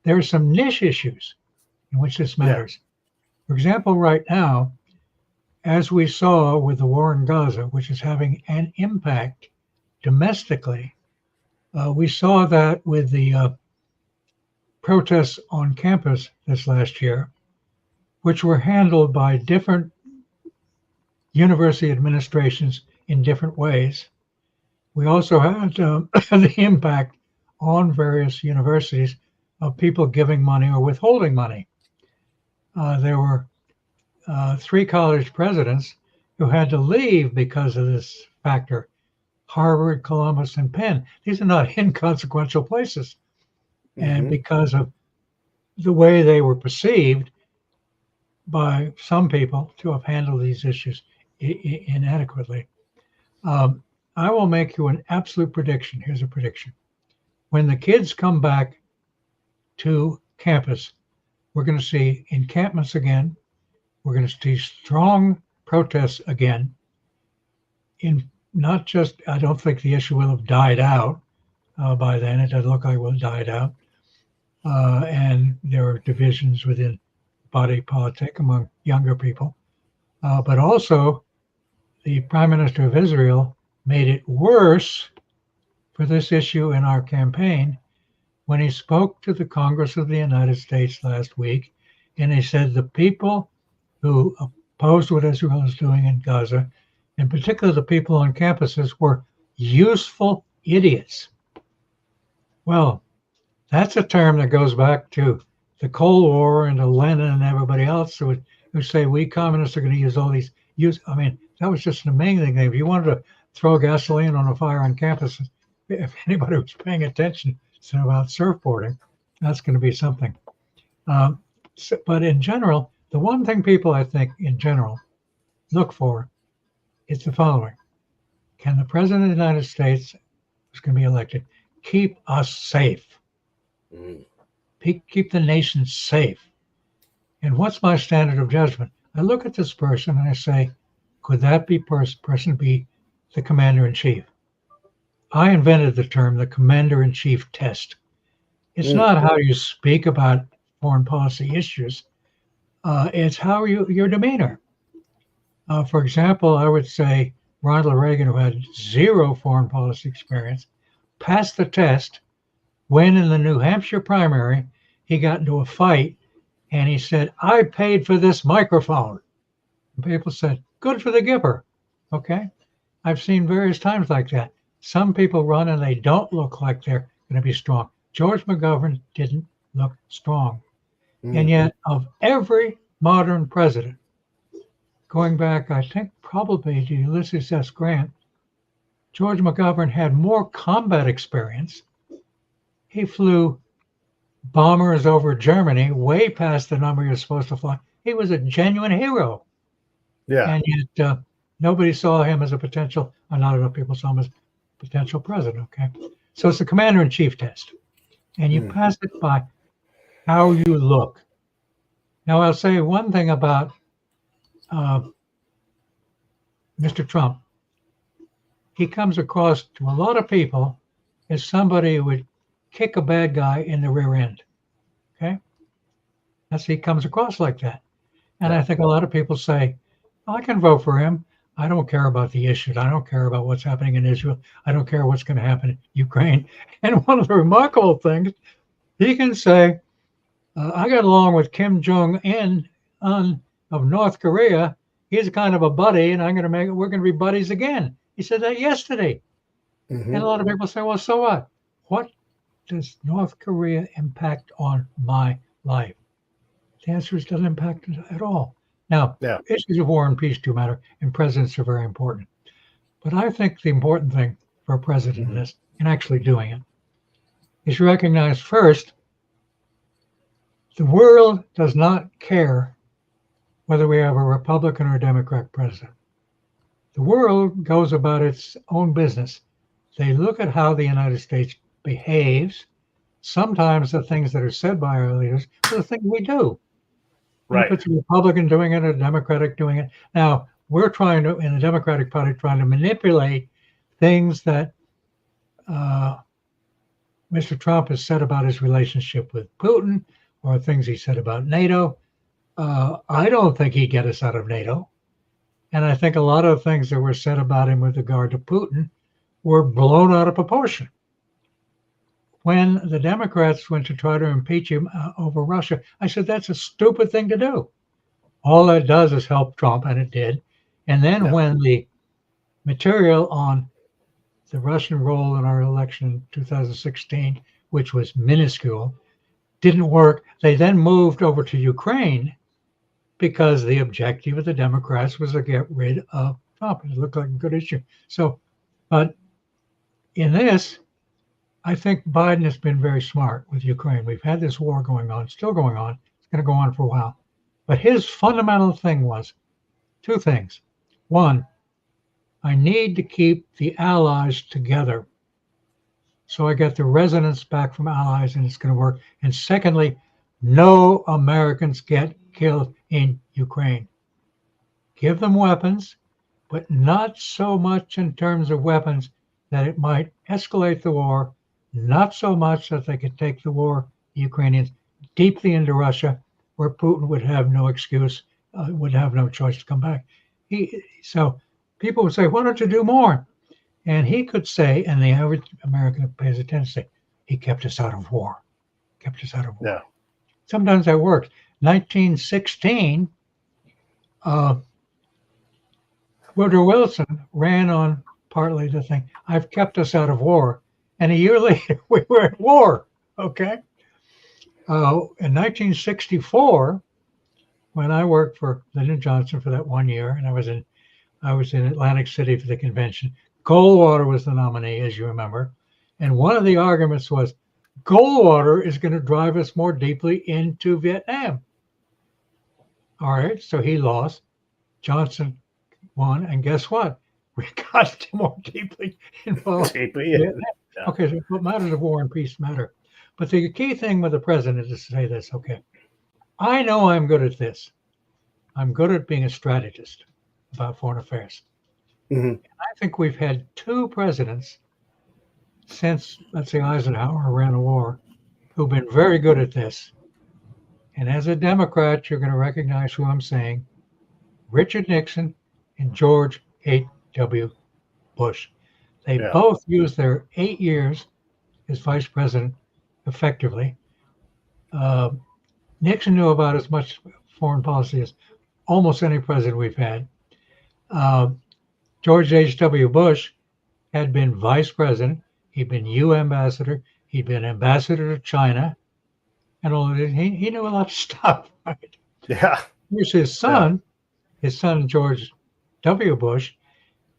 There are some niche issues in which this matters. For example, right now, as we saw with the war in Gaza, which is having an impact domestically, we saw that with the protests on campus this last year, which were handled by different university administrations in different ways. We also had the impact on various universities of people giving money or withholding money. There were 3 college presidents who had to leave because of this factor. Harvard, Columbus, and Penn. These are not inconsequential places. And because of the way they were perceived by some people to have handled these issues inadequately. I will make you an absolute prediction. Here's a prediction. When the kids come back to campus, we're going to see encampments again. We're going to see strong protests again. Not just, I don't think the issue will have died out by then. It doesn't look like it will have died out. And there are divisions within body politic among younger people. But also, the Prime Minister of Israel made it worse for this issue in our campaign when he spoke to the Congress of the United States last week. And he said the people who opposed what Israel is doing in Gaza, in particular the people on campuses, were useful idiots. Well, that's a term that goes back to the Cold War and to Lenin and everybody else who say we communists are going to use all these I mean, that was just an amazing thing. If you wanted to throw gasoline on a fire on campus, if anybody was paying attention about surfboarding, that's going to be something. But in general, the one thing people, I think, in general, look for is the following. Can the President of the United States, who's going to be elected, keep us safe? Keep the nation safe. And what's my standard of judgment? I look at this person and I say, could that person be the commander-in-chief? I invented the term the commander-in-chief test. It's not how you speak about foreign policy issues. It's how your demeanor. For example, I would say Ronald Reagan, who had 0 foreign policy experience, passed the test when in the New Hampshire primary, he got into a fight and he said, I paid for this microphone. And people said, good for the giver. Okay. I've seen various times like that. Some people run and they don't look like they're going to be strong. George McGovern didn't look strong. Mm. And yet, of every modern president, going back, I think probably to Ulysses S. Grant, George McGovern had more combat experience. He flew bombers over Germany way past the number you're supposed to fly. He was a genuine hero. Yeah. And yet nobody saw him as a potential, or not enough people saw him as a potential president. Okay. So it's a commander-in-chief test. And you pass it by how you look. Now, I'll say one thing about Mr. Trump. He comes across to a lot of people as somebody who would kick a bad guy in the rear end. Okay? He comes across like that. And I think a lot of people say, well, I can vote for him. I don't care about the issues. I don't care about what's happening in Israel. I don't care what's going to happen in Ukraine. And one of the remarkable things, he can say, I got along with Kim Jong-un of North Korea. He's kind of a buddy, and we're going to be buddies again. He said that yesterday. And a lot of people say, well, so what? What does North Korea impact on my life? The answer is it doesn't impact it at all. Now, issues of war and peace do matter, and presidents are very important. But I think the important thing for a president is, in actually doing it, is to recognize first, the world does not care whether we have a Republican or a Democrat president. The world goes about its own business. They look at how the United States behaves. Sometimes the things that are said by our leaders are the things we do. Right. If it's a Republican doing it or a Democratic doing it. Now, we're trying to, in the Democratic Party, trying to manipulate things that Mr. Trump has said about his relationship with Putin or things he said about NATO. I don't think he'd get us out of NATO. And I think a lot of things that were said about him with regard to Putin were blown out of proportion. When the Democrats went to try to impeach him over Russia, I said, that's a stupid thing to do. All that does is help Trump, and it did. And then when the material on the Russian role in our election in 2016, which was minuscule, didn't work, they then moved over to Ukraine because the objective of the Democrats was to get rid of Trump. It looked like a good issue. So, but in this, I think Biden has been very smart with Ukraine. We've had this war going on, still going on. It's going to go on for a while. But his fundamental thing was two things. One, I need to keep the allies together. So I get the resonance back from allies and it's going to work. And secondly, no Americans get killed in Ukraine. Give them weapons, but not so much in terms of weapons that it might escalate the war, not so much that they could take the war, the Ukrainians, deeply into Russia, where Putin would have no excuse, would have no choice to come back. So people would say, why don't you do more? And he could say, and the average American pays attention, he kept us out of war, kept us out of war. Yeah. Sometimes that works. 1916, Woodrow Wilson ran on partly the thing, I've kept us out of war. And a year later, we were at war, okay? In 1964, when I worked for Lyndon Johnson for that 1 year, and I was in Atlantic City for the convention, Goldwater was the nominee, as you remember. And one of the arguments was, Goldwater is going to drive us more deeply into Vietnam. All right, so he lost. Johnson won, and guess what? We got more deeply involved. Yeah. Okay, so what matters of war and peace matter. But the key thing with the president is to say this, okay, I know I'm good at this. I'm good at being a strategist about foreign affairs. And I think we've had two presidents since, let's say, Eisenhower ran a war, who've been very good at this. And as a Democrat, you're going to recognize who I'm saying, Richard Nixon and George H.W. Bush. They both used their 8 years as vice president effectively. Nixon knew about as much foreign policy as almost any president we've had. George H.W. Bush had been vice president. He'd been U.S. ambassador. He'd been ambassador to China, and all of it. He knew a lot of stuff, right? Yeah. Here's his son George W. Bush,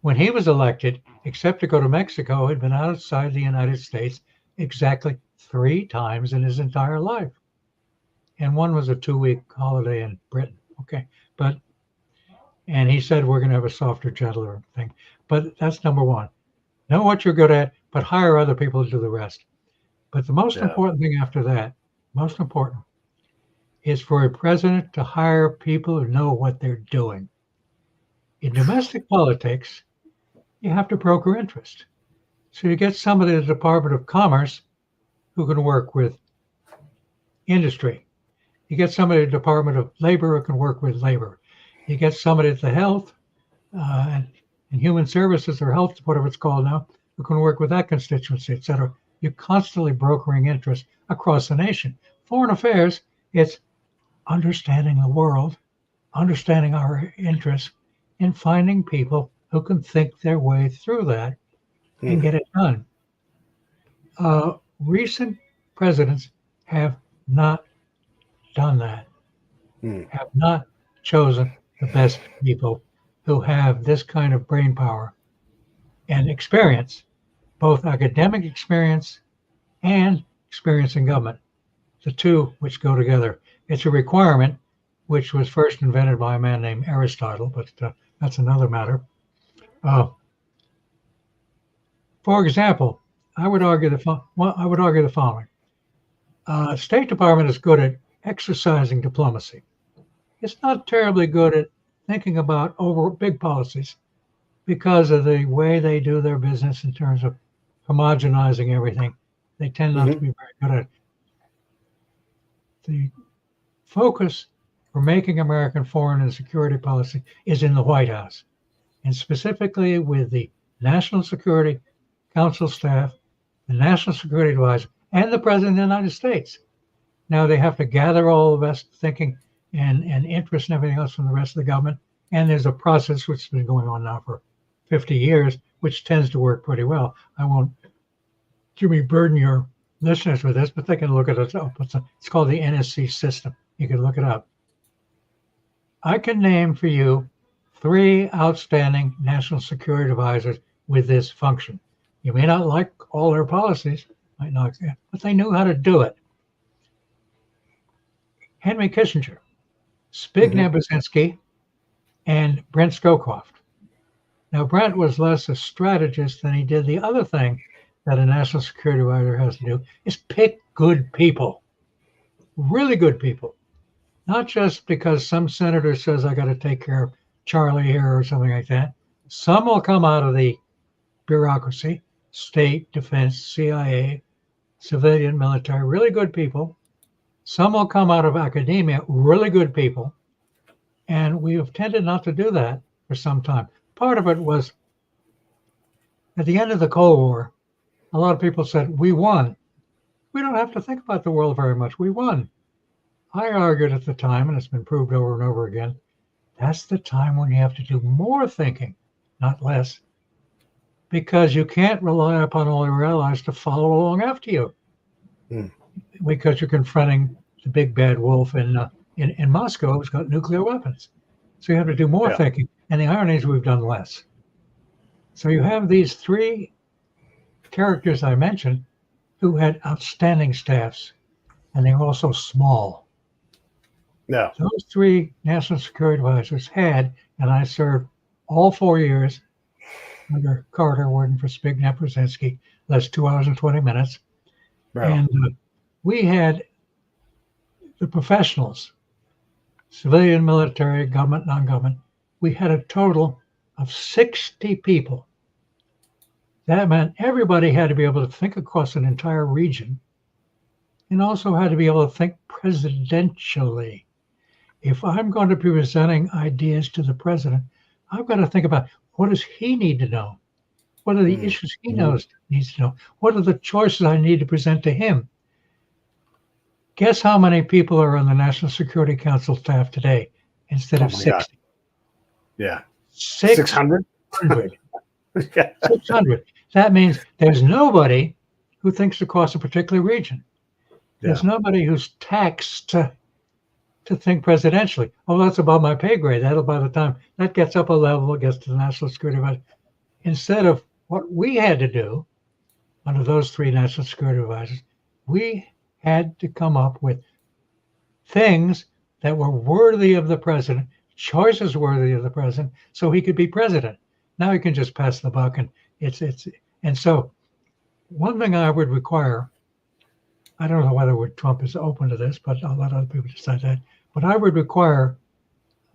when he was elected, except to go to Mexico, had been outside the United States exactly 3 times in his entire life. And one was a 2-week holiday in Britain. Okay. And he said, we're going to have a softer, gentler thing. But that's number one. Know what you're good at, but hire other people to do the rest. But the most important thing after that, most important, is for a president to hire people who know what they're doing. In domestic politics, you have to broker interest. So you get somebody at the Department of Commerce who can work with industry. You get somebody at the Department of Labor who can work with labor. You get somebody at the Health and Human Services, or Health, whatever it's called now, who can work with that constituency, et cetera. You're constantly brokering interest across the nation. Foreign affairs, it's understanding the world, understanding our interests, and finding people who can think their way through that and get it done. Recent presidents have not done that, have not chosen the best people who have this kind of brain power and experience, both academic experience and experience in government, the two which go together. It's a requirement which was first invented by a man named Aristotle, but that's another matter. For example, I would argue the following. State Department is good at exercising diplomacy. It's not terribly good at thinking about big policies because of the way they do their business in terms of homogenizing everything. They tend not to be very good at it. The focus for making American foreign and security policy is in the White House, and specifically with the National Security Council staff, the National Security Advisor, and the President of the United States. Now they have to gather all the best thinking and interest and everything else from the rest of the government. And there's a process which has been going on now for 50 years, which tends to work pretty well. I won't, Jimmy, burden your listeners with this, but they can look at it up. It's called the NSC system. You can look it up. I can name for you 3 outstanding national security advisors with this function. You may not like all their policies, might not, but they knew how to do it. Henry Kissinger, Zbigniew Brzezinski, and Brent Scowcroft. Now, Brent was less a strategist than he did the other thing that a national security advisor has to do, is pick good people, really good people. Not just because some senator says, I got to take care of Charlie here or something like that. Some will come out of the bureaucracy, state, defense, CIA, civilian, military, really good people. Some will come out of academia, really good people. And we have tended not to do that for some time. Part of it was at the end of the Cold War, a lot of people said, we won. We don't have to think about the world very much. We won. I argued at the time, and it's been proved over and over again, that's the time when you have to do more thinking, not less, because you can't rely upon all your allies to follow along after you, because you're confronting the big bad wolf in Moscow who's got nuclear weapons. So you have to do more thinking, and the irony is we've done less. So you have these 3 characters I mentioned who had outstanding staffs, and they were also small. No. Those 3 national security advisors had, and I served all 4 years under Carter, working for Zbigniew Brzezinski. That's 2 hours and 20 minutes. Wow. And we had the professionals, civilian, military, government, non-government. We had a total of 60 people. That meant everybody had to be able to think across an entire region and also had to be able to think presidentially. If I'm going to be presenting ideas to the president, I've got to think about what does he need to know? What are the issues he needs to know? What are the choices I need to present to him? Guess how many people are on the National Security Council staff today instead of 60? God. Yeah. 600? 600. That means there's nobody who thinks across a particular region. There's nobody who's taxed to think presidentially. Oh, that's above my pay grade. That'll, by the time that gets up a level, it gets to the national security advisor. Instead of what we had to do under those three national security advisors, we had to come up with things that were worthy of the president, choices worthy of the president, so he could be president. Now he can just pass the buck, and and so one thing I would require, I don't know whether Trump is open to this, but I'll let other people decide that. What I would require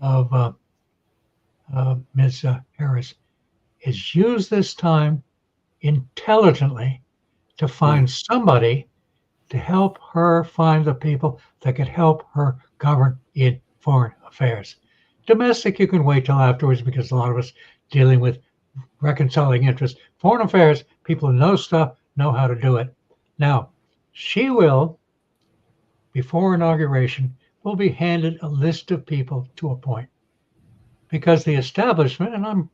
of Ms. Harris is use this time intelligently to find somebody to help her find the people that could help her govern in foreign affairs. Domestic, you can wait till afterwards because a lot of us dealing with reconciling interests. Foreign affairs, people who know stuff, know how to do it. Now, she will, before inauguration, will be handed a list of people to appoint. Because the establishment, and I'm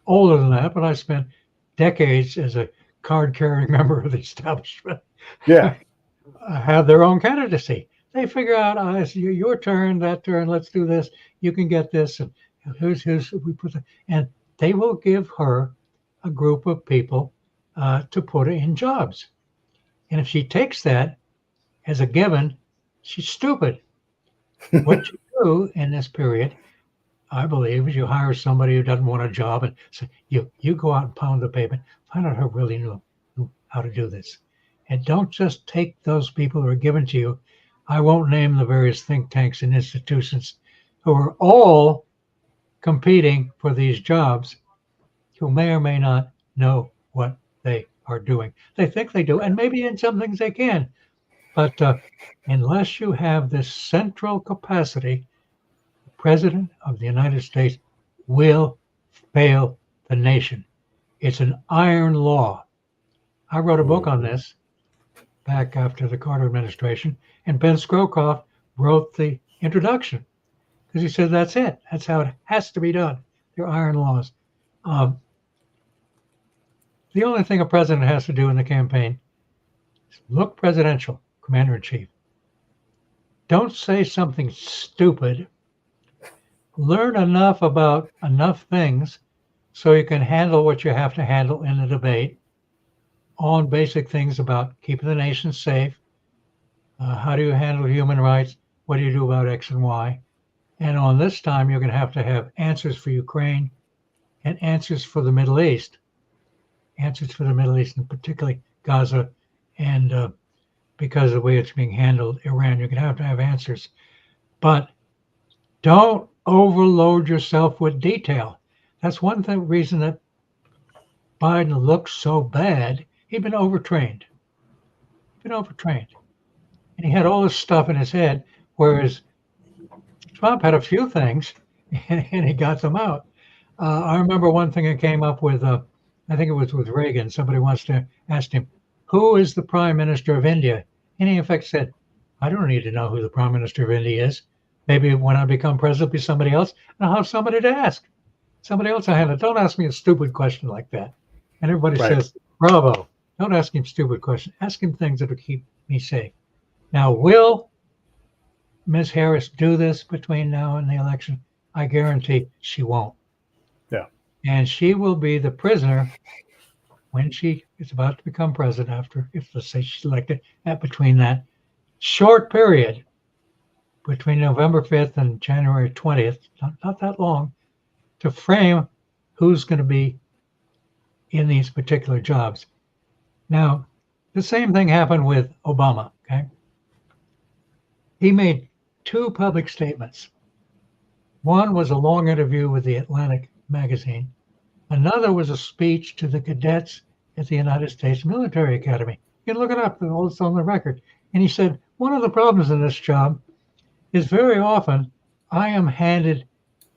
older than that, but I spent decades as a card-carrying member of the establishment. Yeah. Have their own candidacy. They figure out, it's your turn, that turn, let's do this. You can get this, and who's we put the, and they will give her a group of people to put in jobs. And if she takes that as a given, she's stupid. What you do in this period, I believe, is you hire somebody who doesn't want a job and say, you go out and pound the pavement, find out who really knew how to do this. And don't just take those people who are given to you. I won't name the various think tanks and institutions who are all competing for these jobs, who may or may not know what they are doing. They think they do, and maybe in some things they can. But unless you have this central capacity, the President of the United States will fail the nation. It's an iron law. I wrote a book on this back after the Carter administration, and Ben Scrowcroft wrote the introduction because he said that's it. That's how it has to be done. They're iron laws. The only thing a president has to do in the campaign is look presidential, commander-in-chief. Don't say something stupid. Learn enough about enough things so you can handle what you have to handle in the debate on basic things about keeping the nation safe. How do you handle human rights? What do you do about X and Y? And on this time, you're going to have answers for Ukraine and answers for the Middle East. Answers for the Middle East, and particularly Gaza, and because of the way it's being handled, Iran, you're going to have answers. But don't overload yourself with detail. That's one reason that Biden looks so bad. He'd been overtrained. And he had all this stuff in his head, whereas Trump had a few things, and he got them out. I remember one thing that came up with, I think it was with Reagan. Somebody asked him, who is the Prime Minister of India? And he, in fact, said, I don't need to know who the Prime Minister of India is. Maybe when I become president, it'll be somebody else, and I'll have somebody to ask. Somebody else I have. Don't ask me a stupid question like that. And everybody says, bravo. Don't ask him stupid questions. Ask him things that will keep me safe. Now, will Ms. Harris do this between now and the election? I guarantee she won't. Yeah. And she will be the prisoner when she is about to become president after, if let's say she's elected, between that short period between November 5th and January 20th, not that long, to frame who's going to be in these particular jobs. Now, the same thing happened with Obama, okay? He made two public statements. One was a long interview with the Atlantic magazine. Another was a speech to the cadets at the United States Military Academy. You can look it up, it's on the record. And he said, one of the problems in this job is very often I am handed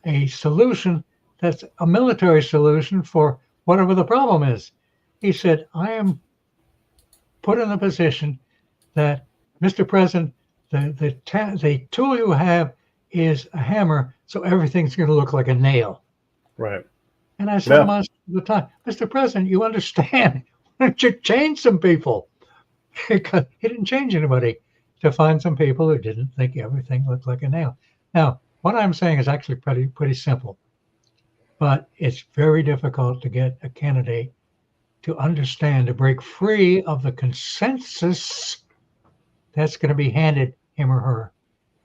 a solution that's a military solution for whatever the problem is. He said, I am put in the position that, Mr. President, the tool you have is a hammer, so everything's going to look like a nail. Right. And I said to myself at the time, Mr. President, you understand don't you change some people? He didn't change anybody to find some people who didn't think everything looked like a nail. Now, what I'm saying is actually pretty simple, but it's very difficult to get a candidate to understand, to break free of the consensus that's going to be handed him or her.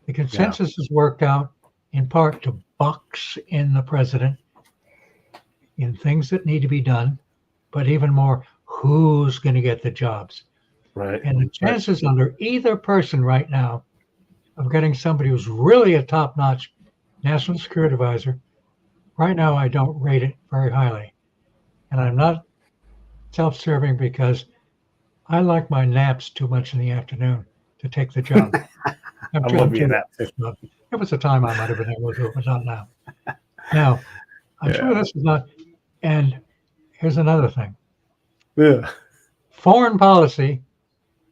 The consensus is worked out in part to box in the president in things that need to be done, but even more, who's going to get the jobs. Right. And the chances under either person right now of getting somebody who's really a top-notch national security advisor, right now I don't rate it very highly. And I'm not self-serving because I like my naps too much in the afternoon to take the job. I'm looking at that. It was a time I might have been able to do it, but not now. Now, I'm sure this is not, and here's another thing. Yeah. Foreign policy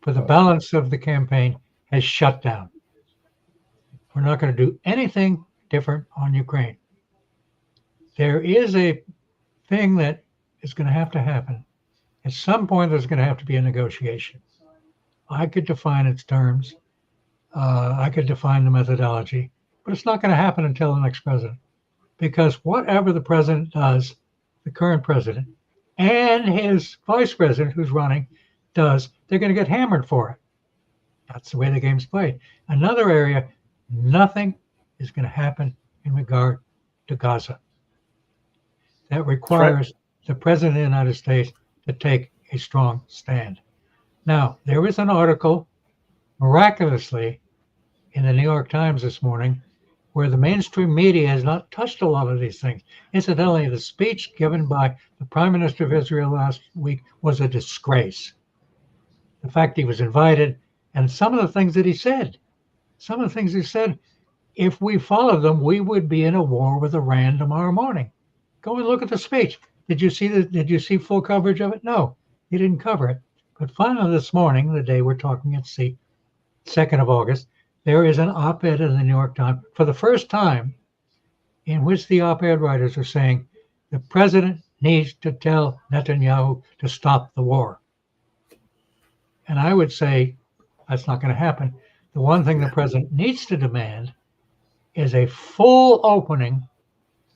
for the balance of the campaign has shut down. We're not going to do anything different on Ukraine. There is a thing that is going to have to happen. At some point, there's going to have to be a negotiation. I could define its terms. I could define the methodology, but it's not going to happen until the next president. Because whatever the president does, the current president, and his vice president who's running does, they're going to get hammered for it. That's the way the game's played. Another area, nothing is going to happen in regard to Gaza. That requires the president of the United States to take a strong stand. Now, there was an article, miraculously, in the New York Times this morning, where the mainstream media has not touched a lot of these things. Incidentally, the speech given by the Prime Minister of Israel last week was a disgrace. The fact he was invited, and some of the things that he said, if we followed them, we would be in a war with Iran tomorrow morning. Go and look at the speech. Did you see full coverage of it? No, he didn't cover it. But finally this morning, the day we're talking, it's the 2nd of August, there is an op-ed in the New York Times for the first time in which the op-ed writers are saying the president needs to tell Netanyahu to stop the war. And I would say that's not going to happen. The one thing the president needs to demand is a full opening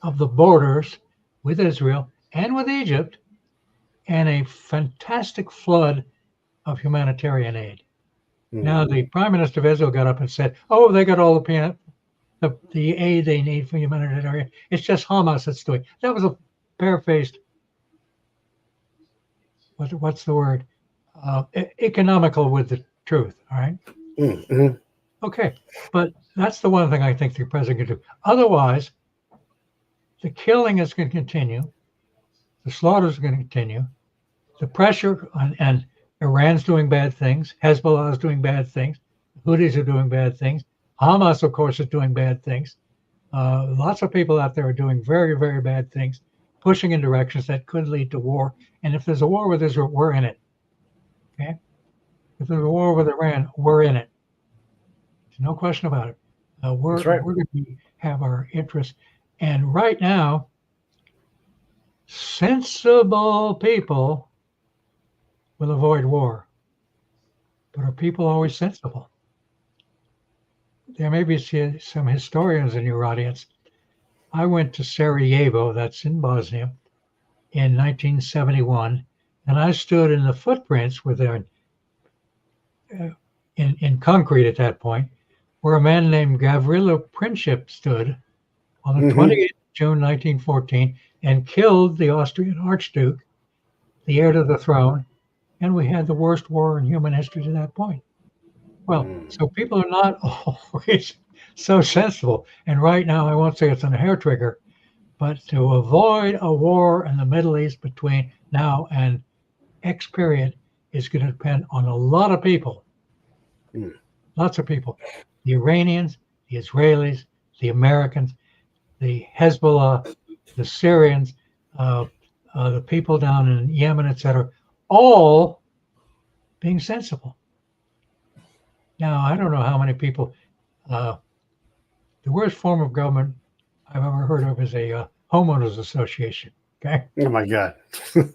of the borders with Israel and with Egypt and a fantastic flood of humanitarian aid. Now, the Prime Minister of Israel got up and said, oh, they got all the aid they need for humanitarian. It's just Hamas that's doing. That was a barefaced, what's the word? Economical with the truth, all right? Mm-hmm. Okay, but that's the one thing I think the president can do. Otherwise, the killing is going to continue. The slaughter is going to continue. The pressure and Iran's doing bad things. Hezbollah is doing bad things. Houthis are doing bad things. Hamas, of course, is doing bad things. Lots of people out there are doing very, very bad things, pushing in directions that could lead to war. And if there's a war with Israel, we're in it. Okay? If there's a war with Iran, we're in it. There's no question about it. We're going to have our interests. And right now, sensible people will avoid war. But are people always sensible? There may be some historians in your audience. I went to Sarajevo, that's in Bosnia, in 1971, and I stood in the footprints where they're in concrete at that point, where a man named Gavrilo Princip stood on the 28th of June 1914 and killed the Austrian Archduke, the heir to the throne, and we had the worst war in human history to that point. Well, so people are not always so sensible. And right now, I won't say it's on a hair trigger, but to avoid a war in the Middle East between now and X period is going to depend on a lot of people. Lots of people. The Iranians, the Israelis, the Americans, the Hezbollah, the Syrians, the people down in Yemen, etc., all being sensible. Now, I don't know how many people, the worst form of government I've ever heard of is a homeowners association, okay, Oh my God. in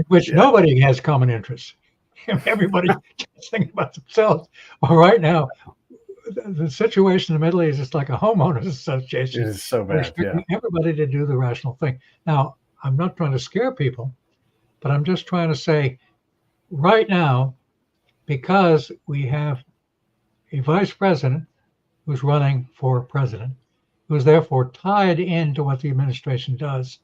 which Yeah. nobody has common interests. Everybody just thinking about themselves. Well, right now, the situation in the Middle East is like a homeowners It association. is so We're bad. Yeah. expecting everybody to do the rational thing. Now, I'm not trying to scare people, but I'm just trying to say right now, because we have a vice president who's running for president, who's therefore tied into what the administration does,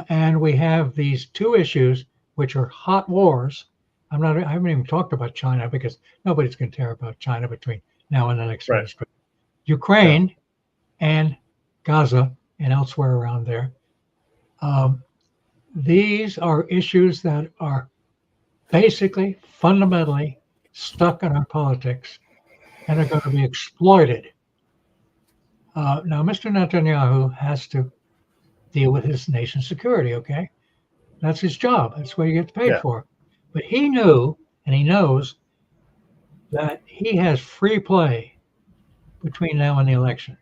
and we have these two issues which are hot wars. I haven't even talked about China because nobody's going to care about China between now and the next Right. administration. Ukraine and Gaza and elsewhere around there. These are issues that are basically fundamentally stuck in our politics and are going to be exploited. Now, Mr. Netanyahu has to deal with his nation's security, okay? That's his job. That's what he gets paid Yeah. for. But he knew and he knows that he has free play between now and the election,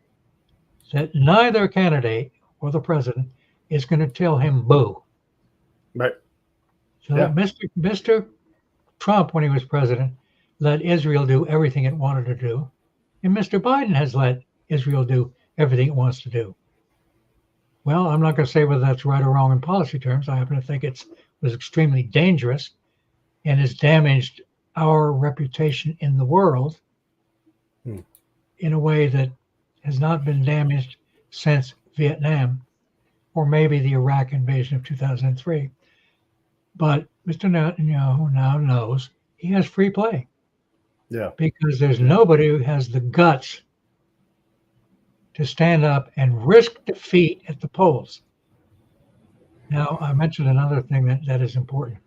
that neither candidate or the president is going to tell him boo. Right. So Yeah. Mr. Trump, when he was president, let Israel do everything it wanted to do. And Mr. Biden has let Israel do everything it wants to do. Well, I'm not going to say whether that's right or wrong in policy terms. I happen to think it was extremely dangerous and has damaged our reputation in the world in a way that has not been damaged since Vietnam or maybe the Iraq invasion of 2003. But Mr. Netanyahu now knows he has free play. Yeah. Because there's nobody who has the guts to stand up and risk defeat at the polls. Now, I mentioned another thing that is important,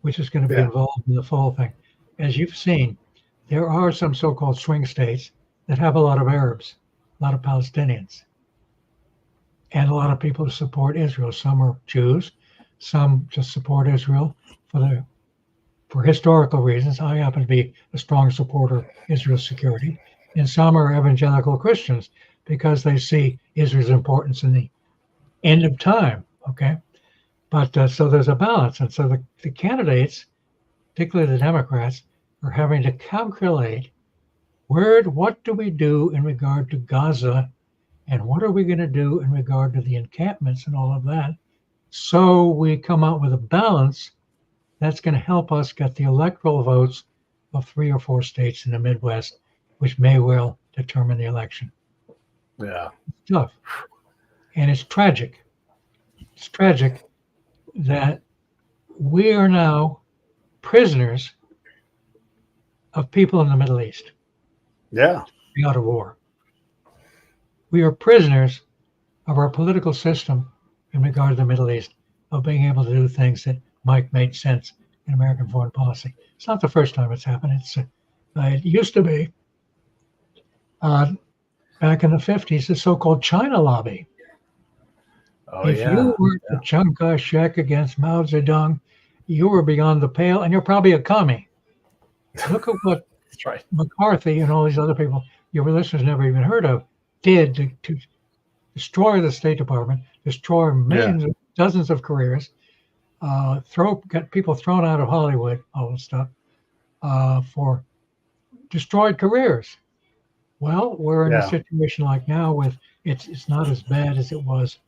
which is going to be involved in the fall thing. As you've seen, there are some so-called swing states that have a lot of Arabs, a lot of Palestinians, and a lot of people who support Israel. Some are Jews, some just support Israel for historical reasons. I happen to be a strong supporter of Israel's security, and some are evangelical Christians because they see Israel's importance in the end of time. Okay, but so there's a balance, and so the candidates, particularly the Democrats, are having to calculate what do we do in regard to Gaza, and what are we going to do in regard to the encampments and all of that, so we come out with a balance that's going to help us get the electoral votes of 3 or 4 states in the Midwest, which may well determine the election. Yeah. It's tough. And it's tragic. It's tragic that we are now prisoners of people in the Middle East. Yeah. Out of war. We are prisoners of our political system in regard to the Middle East, of being able to do things that might make sense in American foreign policy. It's not the first time it's happened. It used to be back in the 50s, the so-called China lobby. Oh, If you were to Chiang Kai-shek against Mao Zedong, you were beyond the pale, and you're probably a commie. Look at what That's right. McCarthy and all these other people your listeners never even heard of did to destroy the State Department, destroy millions, dozens of careers, get people thrown out of Hollywood, all this stuff, for destroyed careers. Well, we're in a situation like now with it's not as bad as it was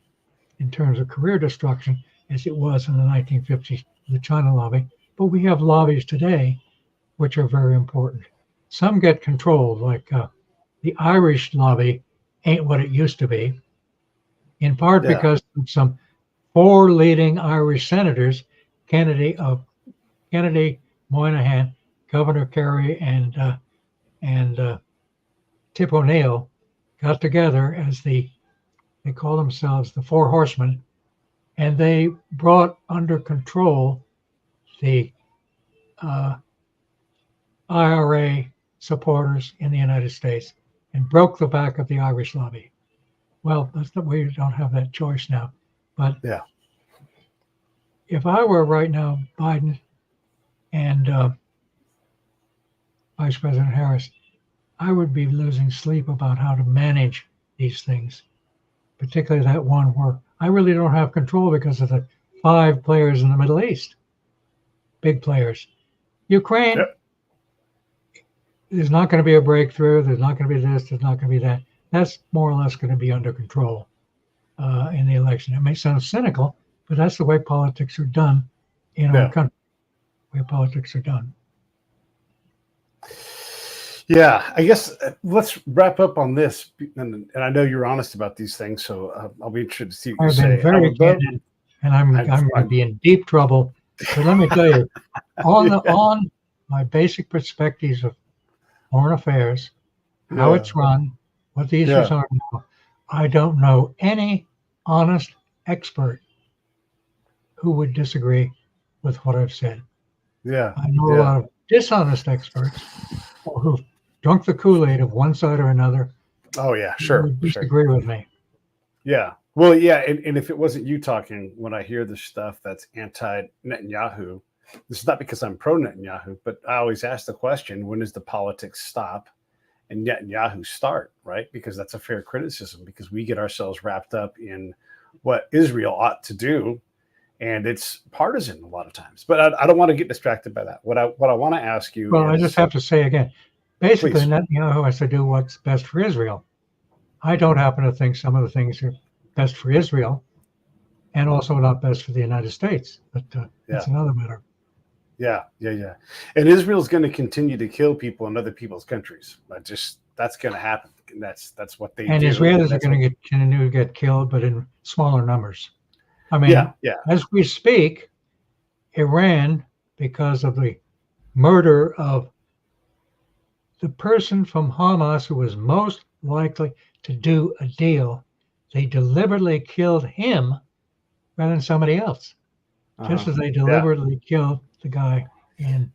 in terms of career destruction as it was in the 1950s, the China lobby, but we have lobbies today which are very important. Some get controlled, like the Irish lobby ain't what it used to be, in part because of some 4 leading Irish senators, Kennedy Moynihan, Governor Kerry, and Tip O'Neill got together as they call themselves the 4 Horsemen, and they brought under control the IRA supporters in the United States and broke the back of the Irish lobby. Well, we don't have that choice now. But if I were right now Biden and Vice President Harris, I would be losing sleep about how to manage these things, particularly that one where I really don't have control because of the 5 players in the Middle East, big players. Ukraine, Yep. there's not going to be a breakthrough. There's not going to be this. There's not going to be that. That's more or less going to be under control in the election. It may sound cynical, but that's the way politics are done in our country. The way politics are done. Yeah, I guess let's wrap up on this. And I know you're honest about these things, so I'll be interested to see what you say. I've been very candid, and I'm going to be in deep trouble. But let me tell you, on my basic perspectives of foreign affairs, how it's run, what the issues are now, I don't know any honest expert who would disagree with what I've said. Yeah, I know a lot of dishonest experts who've drunk the Kool-Aid of one side or another. Oh yeah, sure. Would disagree with me. Yeah. Well, yeah, and if it wasn't you talking, when I hear the stuff that's anti-Netanyahu, this is not because I'm pro-Netanyahu, but I always ask the question, when does the politics stop and Netanyahu start, right? Because that's a fair criticism, because we get ourselves wrapped up in what Israel ought to do, and it's partisan a lot of times. But I don't want to get distracted by that. What I want to ask you I just have to say again, basically, please. Netanyahu has to do what's best for Israel. I don't happen to think some of the things are best for Israel and also not best for the United States. But that's another matter. Yeah. And Israel's going to continue to kill people in other people's countries. That's going to happen. And that's what they do. And Israelis are going to continue to get killed, but in smaller numbers. I mean, as we speak, Iran, because of the murder of the person from Hamas who was most likely to do a deal, they deliberately killed him rather than somebody else. Just as they deliberately killed the guy in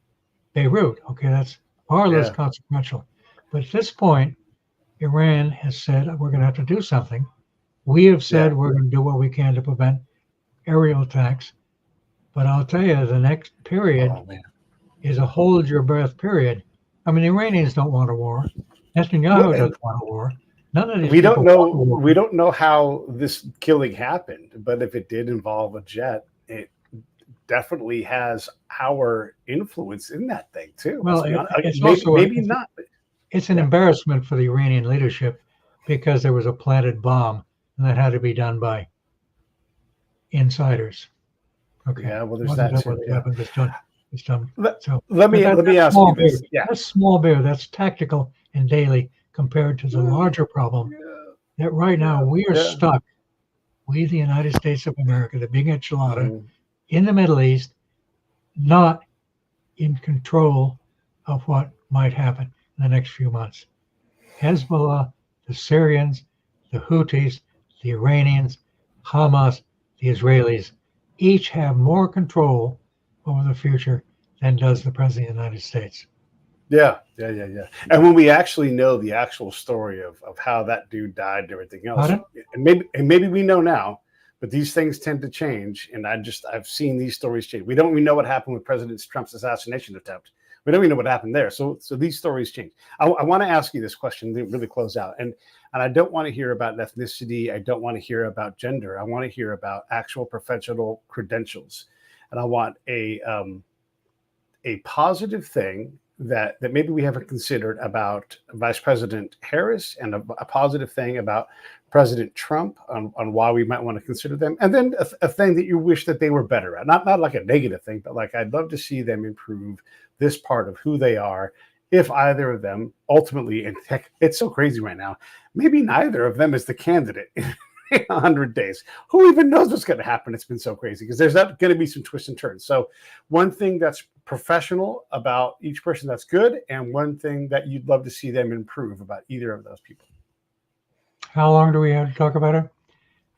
Beirut. Okay, that's far less consequential. But at this point, Iran has said, we're going to have to do something. We have said we're going to do what we can to prevent aerial attacks. But I'll tell you, the next period is a hold your breath period. I mean, the Iranians don't want a war. Netanyahu doesn't want a war. None of these we don't know how this killing happened, but if it did involve a jet, it definitely has our influence in that thing too. Well, maybe not. It's an embarrassment for the Iranian leadership because there was a planted bomb, and that had to be done by insiders. Okay. Yeah. Well, there's that too. It's done. Let me ask you this. That's small beer. That's tactical and daily compared to the larger problem that right now we are stuck. We, the United States of America, the big enchilada in the Middle East, not in control of what might happen in the next few months. Hezbollah, the Syrians, the Houthis, the Iranians, Hamas, the Israelis, each have more control over the future than does the President of the United States. Yeah. And when we actually know the actual story of how that dude died and everything else, and maybe we know now, but these things tend to change. And I've seen these stories change. We don't even know what happened with President Trump's assassination attempt. We don't even know what happened there. So these stories change. I want to ask you this question to really close out. And I don't want to hear about ethnicity. I don't want to hear about gender. I want to hear about actual professional credentials. And I want a positive thing that maybe we haven't considered about Vice President Harris, and a positive thing about President Trump on why we might want to consider them. And then a thing that you wish that they were better at, not like a negative thing, but like, I'd love to see them improve this part of who they are. If either of them ultimately, and heck, it's so crazy right now, maybe neither of them is the candidate in 100 days. Who even knows what's going to happen? It's been so crazy because there's not going to be some twists and turns. So one thing that's professional about each person that's good, and one thing that you'd love to see them improve about either of those people. How long do we have to talk about it?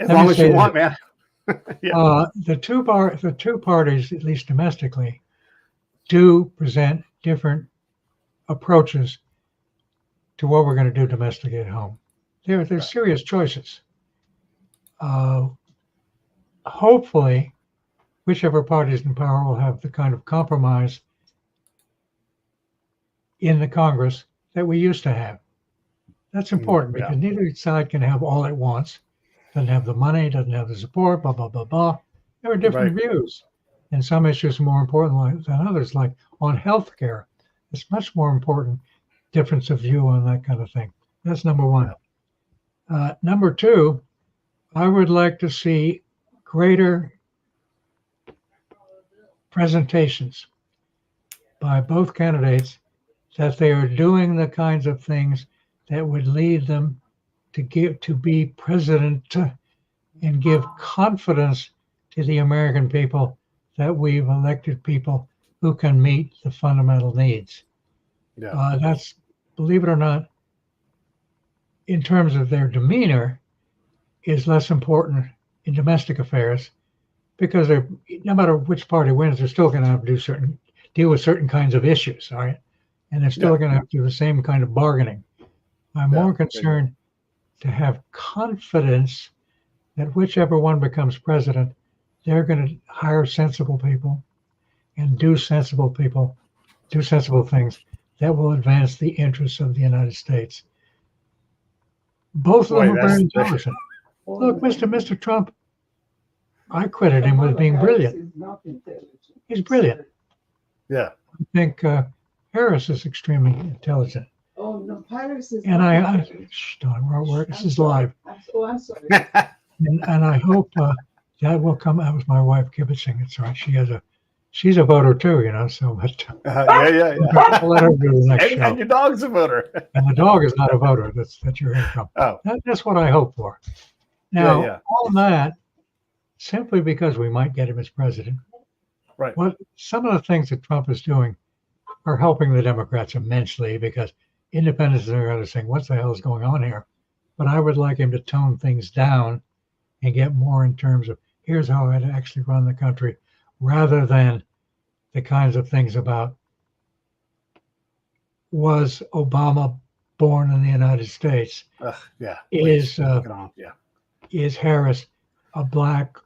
As long as you want, man. The two parties, at least domestically, do present different approaches to what we're going to do domestically at home. They're serious choices. Hopefully, whichever party is in power will have the kind of compromise in the Congress that we used to have. That's important because neither side can have all it wants. doesn't have the money, doesn't have the support, blah, blah, blah, blah. There are different views. And some issues are more important than others, like on healthcare. It's much more important difference of view on that kind of thing. That's number one. Number two, I would like to see greater presentations by both candidates that they are doing the kinds of things that would lead them to be president and give confidence to the American people that we've elected people who can meet the fundamental needs. That's, believe it or not, in terms of their demeanor, is less important in domestic affairs, because they're, no matter which party wins, they're still going to have to deal with certain kinds of issues, all right? And they're still going to have to do the same kind of bargaining. I'm more concerned to have confidence that whichever one becomes president, they're going to hire sensible people and do sensible things that will advance the interests of the United States. Both of them are very intelligent. Look, Mr. Trump, I credit him with being brilliant. He's brilliant. Yeah. I think Harris is extremely intelligent. Oh, no, Harris is. And this is live. I'm sorry. And I hope that will come. That was my wife kibitzing. It's right. She's a voter too, you know. So, but yeah. I'll let her do the next show. And your dog's a voter. And the dog is not a voter. That you're hearing from. Oh, that's what I hope for. Now, all that simply because we might get him as president. Right. What some of the things that Trump is doing are helping the Democrats immensely, because independents are going to say, "What the hell is going on here?" But I would like him to tone things down and get more in terms of here's how I'd actually run the country, rather than the kinds of things about, was Obama born in the United States? Is Harris a black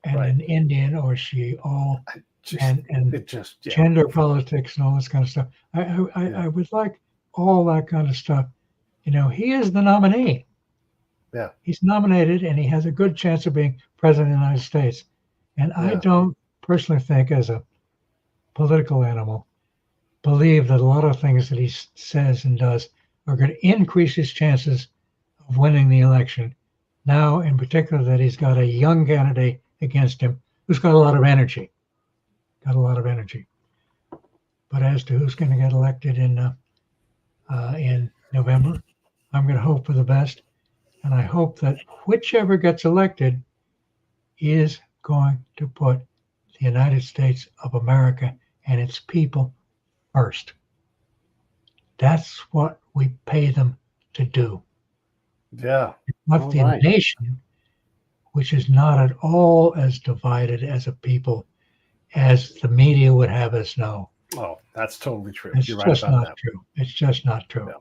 and an Indian, or is she all gender politics and all this kind of stuff? I would like all that kind of stuff. You know, he is the nominee. Yeah. He's nominated and he has a good chance of being president of the United States. And I don't personally think, as a political animal, believe that a lot of things that he says and does are going to increase his chances of winning the election. Now, in particular, that he's got a young candidate against him who's got a lot of energy. But as to who's going to get elected in November, I'm going to hope for the best. And I hope that whichever gets elected is going to put the United States of America and its people first. That's what we pay them to do. Yeah. Not the nation, which is not at all as divided as a people as the media would have us know. Oh, that's totally true. It's You're just right about not that. true. It's just not true.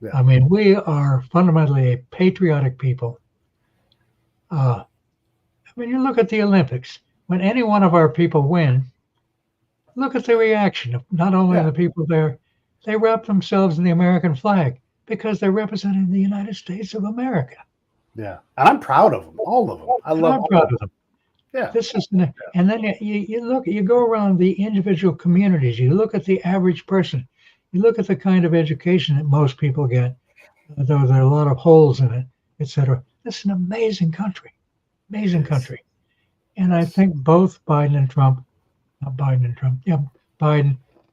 Yeah. I mean, we are fundamentally a patriotic people. I mean, you look at the Olympics. When any one of our people win, look at the reaction of not only the people there, they wrap themselves in the American flag because they're representing the United States of America. Yeah, and I'm proud of them, all of them. I'm proud of them. Yeah. This is, and then you look, you go around the individual communities. You look at the average person. You look at the kind of education that most people get, though there are a lot of holes in it, etc. This is an amazing country, country. And I think both Biden,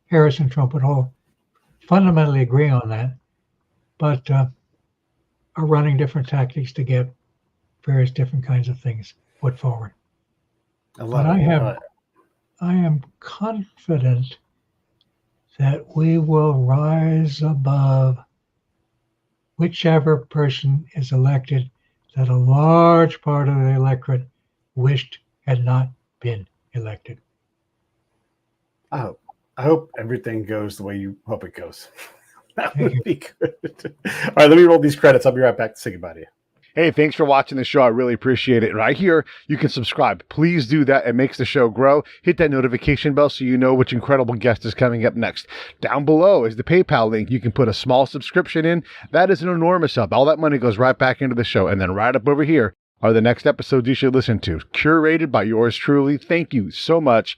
Harris, and Trump would all fundamentally agree on that, but are running different tactics to get various different kinds of things put forward. I am confident that we will rise above whichever person is elected that a large part of the electorate wished had not been elected. I hope everything goes the way you hope it goes. That would be good. All right, let me roll these credits. I'll be right back to say goodbye to you. Hey, thanks for watching the show. I really appreciate it. Right here, you can subscribe. Please do that. It makes the show grow. Hit that notification bell so you know which incredible guest is coming up next. Down below is the PayPal link. You can put a small subscription in. That is an enormous help. All that money goes right back into the show. And then right up over here are the next episodes you should listen to, curated by yours truly. Thank you so much